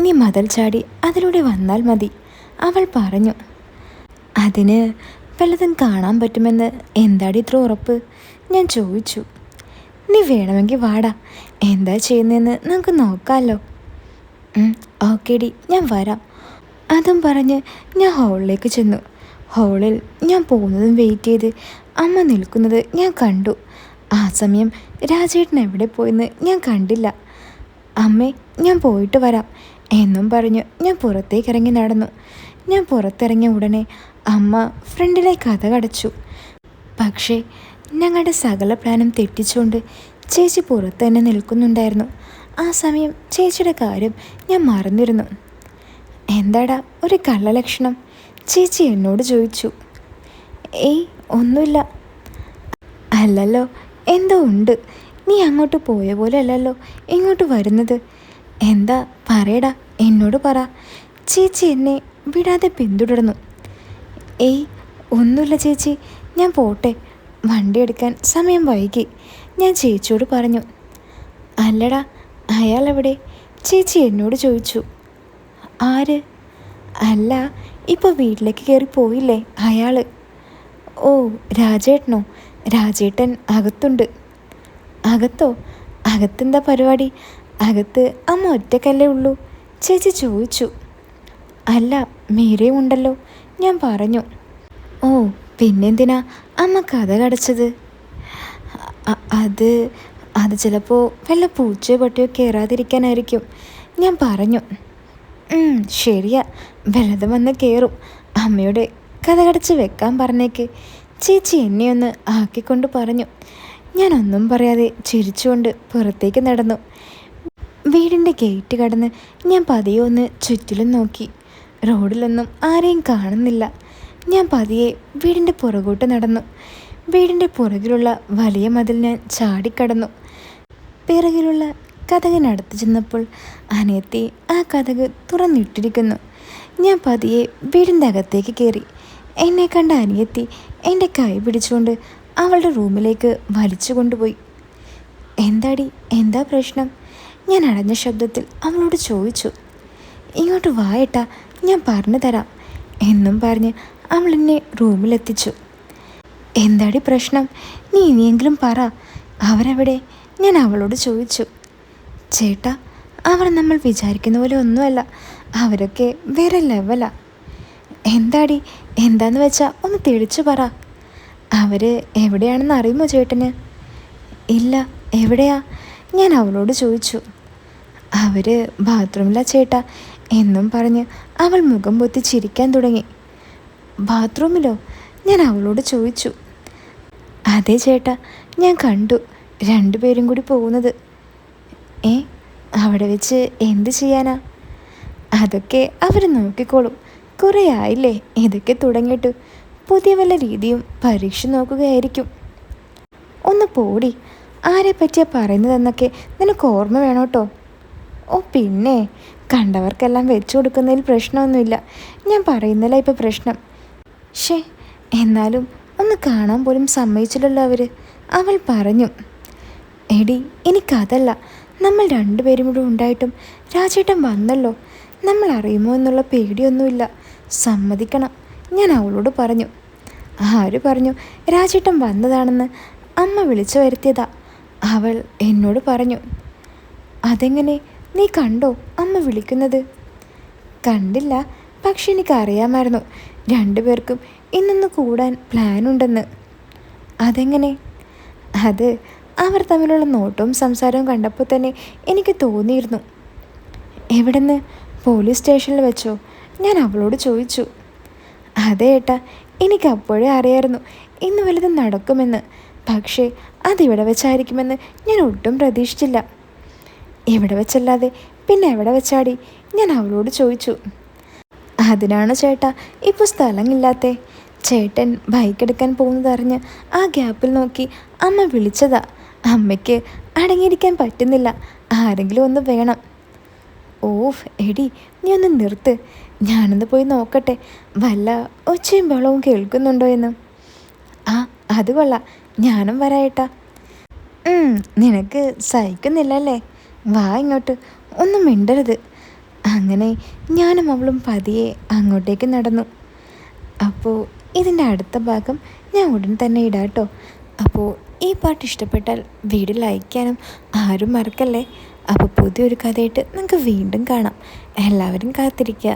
നീ മതിൽ ചാടി അതിലൂടെ വന്നാൽ മതി, അവൾ പറഞ്ഞു. അതിന് വല്ലതും കാണാൻ പറ്റുമെന്ന് എന്താടി ഇത്ര ഉറപ്പ്? ഞാൻ ചോദിച്ചു. നീ വേണമെങ്കിൽ വാടാ, എന്താ ചെയ്യുന്നതെന്ന് നമുക്ക് നോക്കാമല്ലോ. ഓക്കേടി ഞാൻ വരാം. അതും പറഞ്ഞ് ഞാൻ ഹോളിലേക്ക് ചെന്നു. ഹോളിൽ ഞാൻ പോകുന്നതും വെയിറ്റ് ചെയ്ത് അമ്മ നിൽക്കുന്നത് ഞാൻ കണ്ടു. ആ സമയം രാജേട്ടൻ എവിടെ പോയെന്ന് ഞാൻ കണ്ടില്ല. അമ്മേ ഞാൻ പോയിട്ട് വരാം എന്നും പറഞ്ഞ് ഞാൻ പുറത്തേക്ക് ഇറങ്ങി നടന്നു. ഞാൻ പുറത്തിറങ്ങിയ ഉടനെ അമ്മ ഫ്രണ്ടിലെ കതക് അടച്ചു. പക്ഷേ ഞങ്ങളുടെ സകല പ്ലാനും തെറ്റിച്ചുകൊണ്ട് ചേച്ചി പുറത്ത് തന്നെ നിൽക്കുന്നുണ്ടായിരുന്നു. ആ സമയം ചേച്ചിയുടെ കാര്യം ഞാൻ മറന്നിരുന്നു. എന്താടാ ഒരു കള്ളലക്ഷണം? ചേച്ചി എന്നോട് ചോദിച്ചു. ഒന്നുമില്ല. അല്ലല്ലോ, എന്തോ ഉണ്ട്. നീ അങ്ങോട്ട് പോയ പോലെ അല്ലല്ലോ ഇങ്ങോട്ട് വരുന്നത്. എന്താ പറയടാ, എന്നോട് പറ. ചേച്ചി എന്നെ വിടാതെ പിന്തുടർന്നു. ഏയ് ഒന്നുമില്ല ചേച്ചി, ഞാൻ പോട്ടെ. വണ്ടി എടുക്കാൻ സമയം വൈകി, ഞാൻ ചേച്ചിയോട് പറഞ്ഞു. അല്ലടാ, അയാൾ എവിടെ? ചേച്ചി എന്നോട് ചോദിച്ചു. ആര്? അല്ല, ഇപ്പോൾ വീട്ടിലേക്ക് കയറി പോയില്ലേ അയാൾ. ഓ, രാജേട്ടനോ? രാജേട്ടൻ അകത്തുണ്ട്. അകത്തോ? അകത്തെന്താ പരിപാടി? അകത്ത് അമ്മ ഒറ്റക്കല്ലേ ഉള്ളൂ? ചേച്ചി ചോദിച്ചു. അല്ല, മീരയും ഉണ്ടല്ലോ, ഞാൻ പറഞ്ഞു. ഓ, പിന്നെന്തിനാ അമ്മ കഥ കടച്ചത്? അത് അത് ചിലപ്പോൾ വല്ല പൂച്ചയോ പട്ടിയോ കയറാതിരിക്കാനായിരിക്കും, ഞാൻ പറഞ്ഞു. ശരിയാ, വല്ലതും വന്ന് കയറും. അമ്മയോട് കഥ കടച്ച് വെക്കാൻ പറഞ്ഞേക്ക്, ചേച്ചി എന്നെ ഒന്ന് ആക്കിക്കൊണ്ട് പറഞ്ഞു. ഞാനൊന്നും പറയാതെ ചിരിച്ചുകൊണ്ട് പുറത്തേക്ക് നടന്നു. വീടിൻ്റെ ഗേറ്റ് കടന്ന് ഞാൻ പതിയെ ഒന്ന് ചുറ്റിലും നോക്കി. റോഡിലൊന്നും ആരെയും കാണുന്നില്ല. ഞാൻ പതിയെ വീടിൻ്റെ പുറകോട്ട് നടന്നു. വീടിൻ്റെ പുറകിലുള്ള വലിയ മതിൽ ഞാൻ ചാടിക്കടന്നു. പിറകിലുള്ള കതകിനടുത്ത് ചെന്നപ്പോൾ അനിയത്തി ആ കതക് തുറന്നിട്ടിരിക്കുന്നു. ഞാൻ പതിയെ വീടിൻ്റെ അകത്തേക്ക് കയറി. എന്നെ കണ്ട അനിയത്തി എൻ്റെ കൈ പിടിച്ചുകൊണ്ട് അവളുടെ റൂമിലേക്ക് വലിച്ചു കൊണ്ടുപോയി. എന്താടി, എന്താ പ്രശ്നം? ഞാൻ അടഞ്ഞ ശബ്ദത്തിൽ അവളോട് ചോദിച്ചു. ഇങ്ങോട്ട് വായട്ടാ, ഞാൻ പറഞ്ഞു തരാം എന്നും പറഞ്ഞ് അവൾ എന്നെ റൂമിലെത്തിച്ചു. എന്താടി പ്രശ്നം? നീ ഇനിയെങ്കിലും പറ, അവരെവിടെ? ഞാൻ അവളോട് ചോദിച്ചു. ചേട്ടാ, അവർ നമ്മൾ വിചാരിക്കുന്ന പോലെ ഒന്നുമല്ല, അവരൊക്കെ വേറെ ലെവലാ. എന്താടി, എന്താന്ന് വെച്ചാൽ ഒന്ന് തെളിച്ചു പറ. അവർ എവിടെയാണെന്ന് അറിയുമോ ചേട്ടന്? ഇല്ല, എവിടെയാ? ഞാൻ അവളോട് ചോദിച്ചു. അവർ ബാത്റൂമിലാ ചേട്ടാ എന്നും പറഞ്ഞ് അവൾ മുഖം പൊത്തി ചിരിക്കാൻ തുടങ്ങി. ബാത്റൂമിലോ? ഞാൻ അവളോട് ചോദിച്ചു. അതെ ചേട്ടാ, ഞാൻ കണ്ടു രണ്ടുപേരും കൂടി പോകുന്നത്. അവിടെ വെച്ച് എന്ത് ചെയ്യാനാ? അതൊക്കെ അവർ നോക്കിക്കോളും. കുറേ ആയില്ലേ ഇതൊക്കെ തുടങ്ങിയിട്ട്. പുതിയ വല്ല രീതിയും പരീക്ഷ നോക്കുകയായിരിക്കും. ഒന്ന് പോടി, ആരെ പറ്റിയാ പറയുന്നതെന്നൊക്കെ നിനക്ക് ഓർമ്മ വേണോട്ടോ. ഓ പിന്നെ, കണ്ടവർക്കെല്ലാം വെച്ചു കൊടുക്കുന്നതിൽ പ്രശ്നമൊന്നുമില്ല, ഞാൻ പറയുന്നില്ല ഇപ്പോൾ പ്രശ്നം. എന്നാലും ഒന്ന് കാണാൻ പോലും സമ്മതിച്ചില്ലല്ലോ അവർ. അവൾ പറഞ്ഞു. എടി, എനിക്കതല്ല, നമ്മൾ രണ്ടുപേരും കൂടെ ഉണ്ടായിട്ടും രാജേട്ടൻ വന്നല്ലോ. നമ്മൾ അറിയുമോ എന്നുള്ള പേടിയൊന്നുമില്ല, സമ്മതിക്കണം, ഞാൻ അവളോട് പറഞ്ഞു. ആര് പറഞ്ഞു രാജേട്ടൻ വന്നതാണെന്ന്? അമ്മ വിളിച്ചു വരുത്തിയതാ, അവൾ എന്നോട് പറഞ്ഞു. അതെങ്ങനെ? നീ കണ്ടോ അമ്മ വിളിക്കുന്നത്? കണ്ടില്ല, പക്ഷെ എനിക്കറിയാമായിരുന്നു രണ്ടുപേർക്കും ഇന്നൊന്ന് കൂടാൻ പ്ലാനുണ്ടെന്ന്. അതെങ്ങനെ? അത് അവർ തമ്മിലുള്ള നോട്ടവും സംസാരവും കണ്ടപ്പോൾ തന്നെ എനിക്ക് തോന്നിയിരുന്നു. എവിടെന്ന്? പോലീസ് സ്റ്റേഷനിൽ വെച്ചോ? ഞാൻ അവളോട് ചോദിച്ചു. അതെ ഏട്ടാ, എനിക്കപ്പോഴേ അറിയായിരുന്നു ഇന്ന് വലുതും നടക്കുമെന്ന്. പക്ഷേ അതിവിടെ വെച്ചായിരിക്കുമെന്ന് ഞാൻ ഒട്ടും പ്രതീക്ഷിച്ചില്ല. ഇവിടെ വെച്ചല്ലാതെ പിന്നെ എവിടെ വെച്ചാടി? ഞാൻ അവളോട് ചോദിച്ചു. അതിനാണ് ചേട്ടാ ഇപ്പോൾ സ്ഥലമില്ലാത്തേ. ചേട്ടൻ ബൈക്ക് എടുക്കാൻ പോകുന്നതറിഞ്ഞ് ആ ഗ്യാപ്പിൽ നോക്കി അമ്മ വിളിച്ചതാ. അമ്മയ്ക്ക് അടങ്ങിയിരിക്കാൻ പറ്റുന്നില്ല, ആരെങ്കിലും ഒന്ന് വേണം. ഓഫ് എടി, നീ ഒന്ന് നിർത്ത്, ഞാനൊന്ന് പോയി നോക്കട്ടെ വല്ല ഒച്ചയും ബഹളവും കേൾക്കുന്നുണ്ടോ എന്ന്. ആ, അത് കൊള്ളാം, ഞാനും വരായേട്ടാ. നിനക്ക് സഹിക്കുന്നില്ലല്ലേ? വാ ഇങ്ങോട്ട്, ഒന്നും മിണ്ടരുത്. അങ്ങനെ ഞാനും അവളും പതിയെ അങ്ങോട്ടേക്ക് നടന്നു. അപ്പോൾ ഇതിൻ്റെ അടുത്ത ഭാഗം ഞാൻ ഉടൻ തന്നെ ഇടാം കേട്ടോ. അപ്പോൾ ഈ പാട്ട് ഇഷ്ടപ്പെട്ടാൽ വീഡിയോ ലൈക്ക് ചെയ്യാനും ആരും മറക്കല്ലേ. അപ്പോൾ പുതിയൊരു കഥയായിട്ട് നമുക്ക് വീണ്ടും കാണാം. എല്ലാവരും കാത്തിരിക്കുക.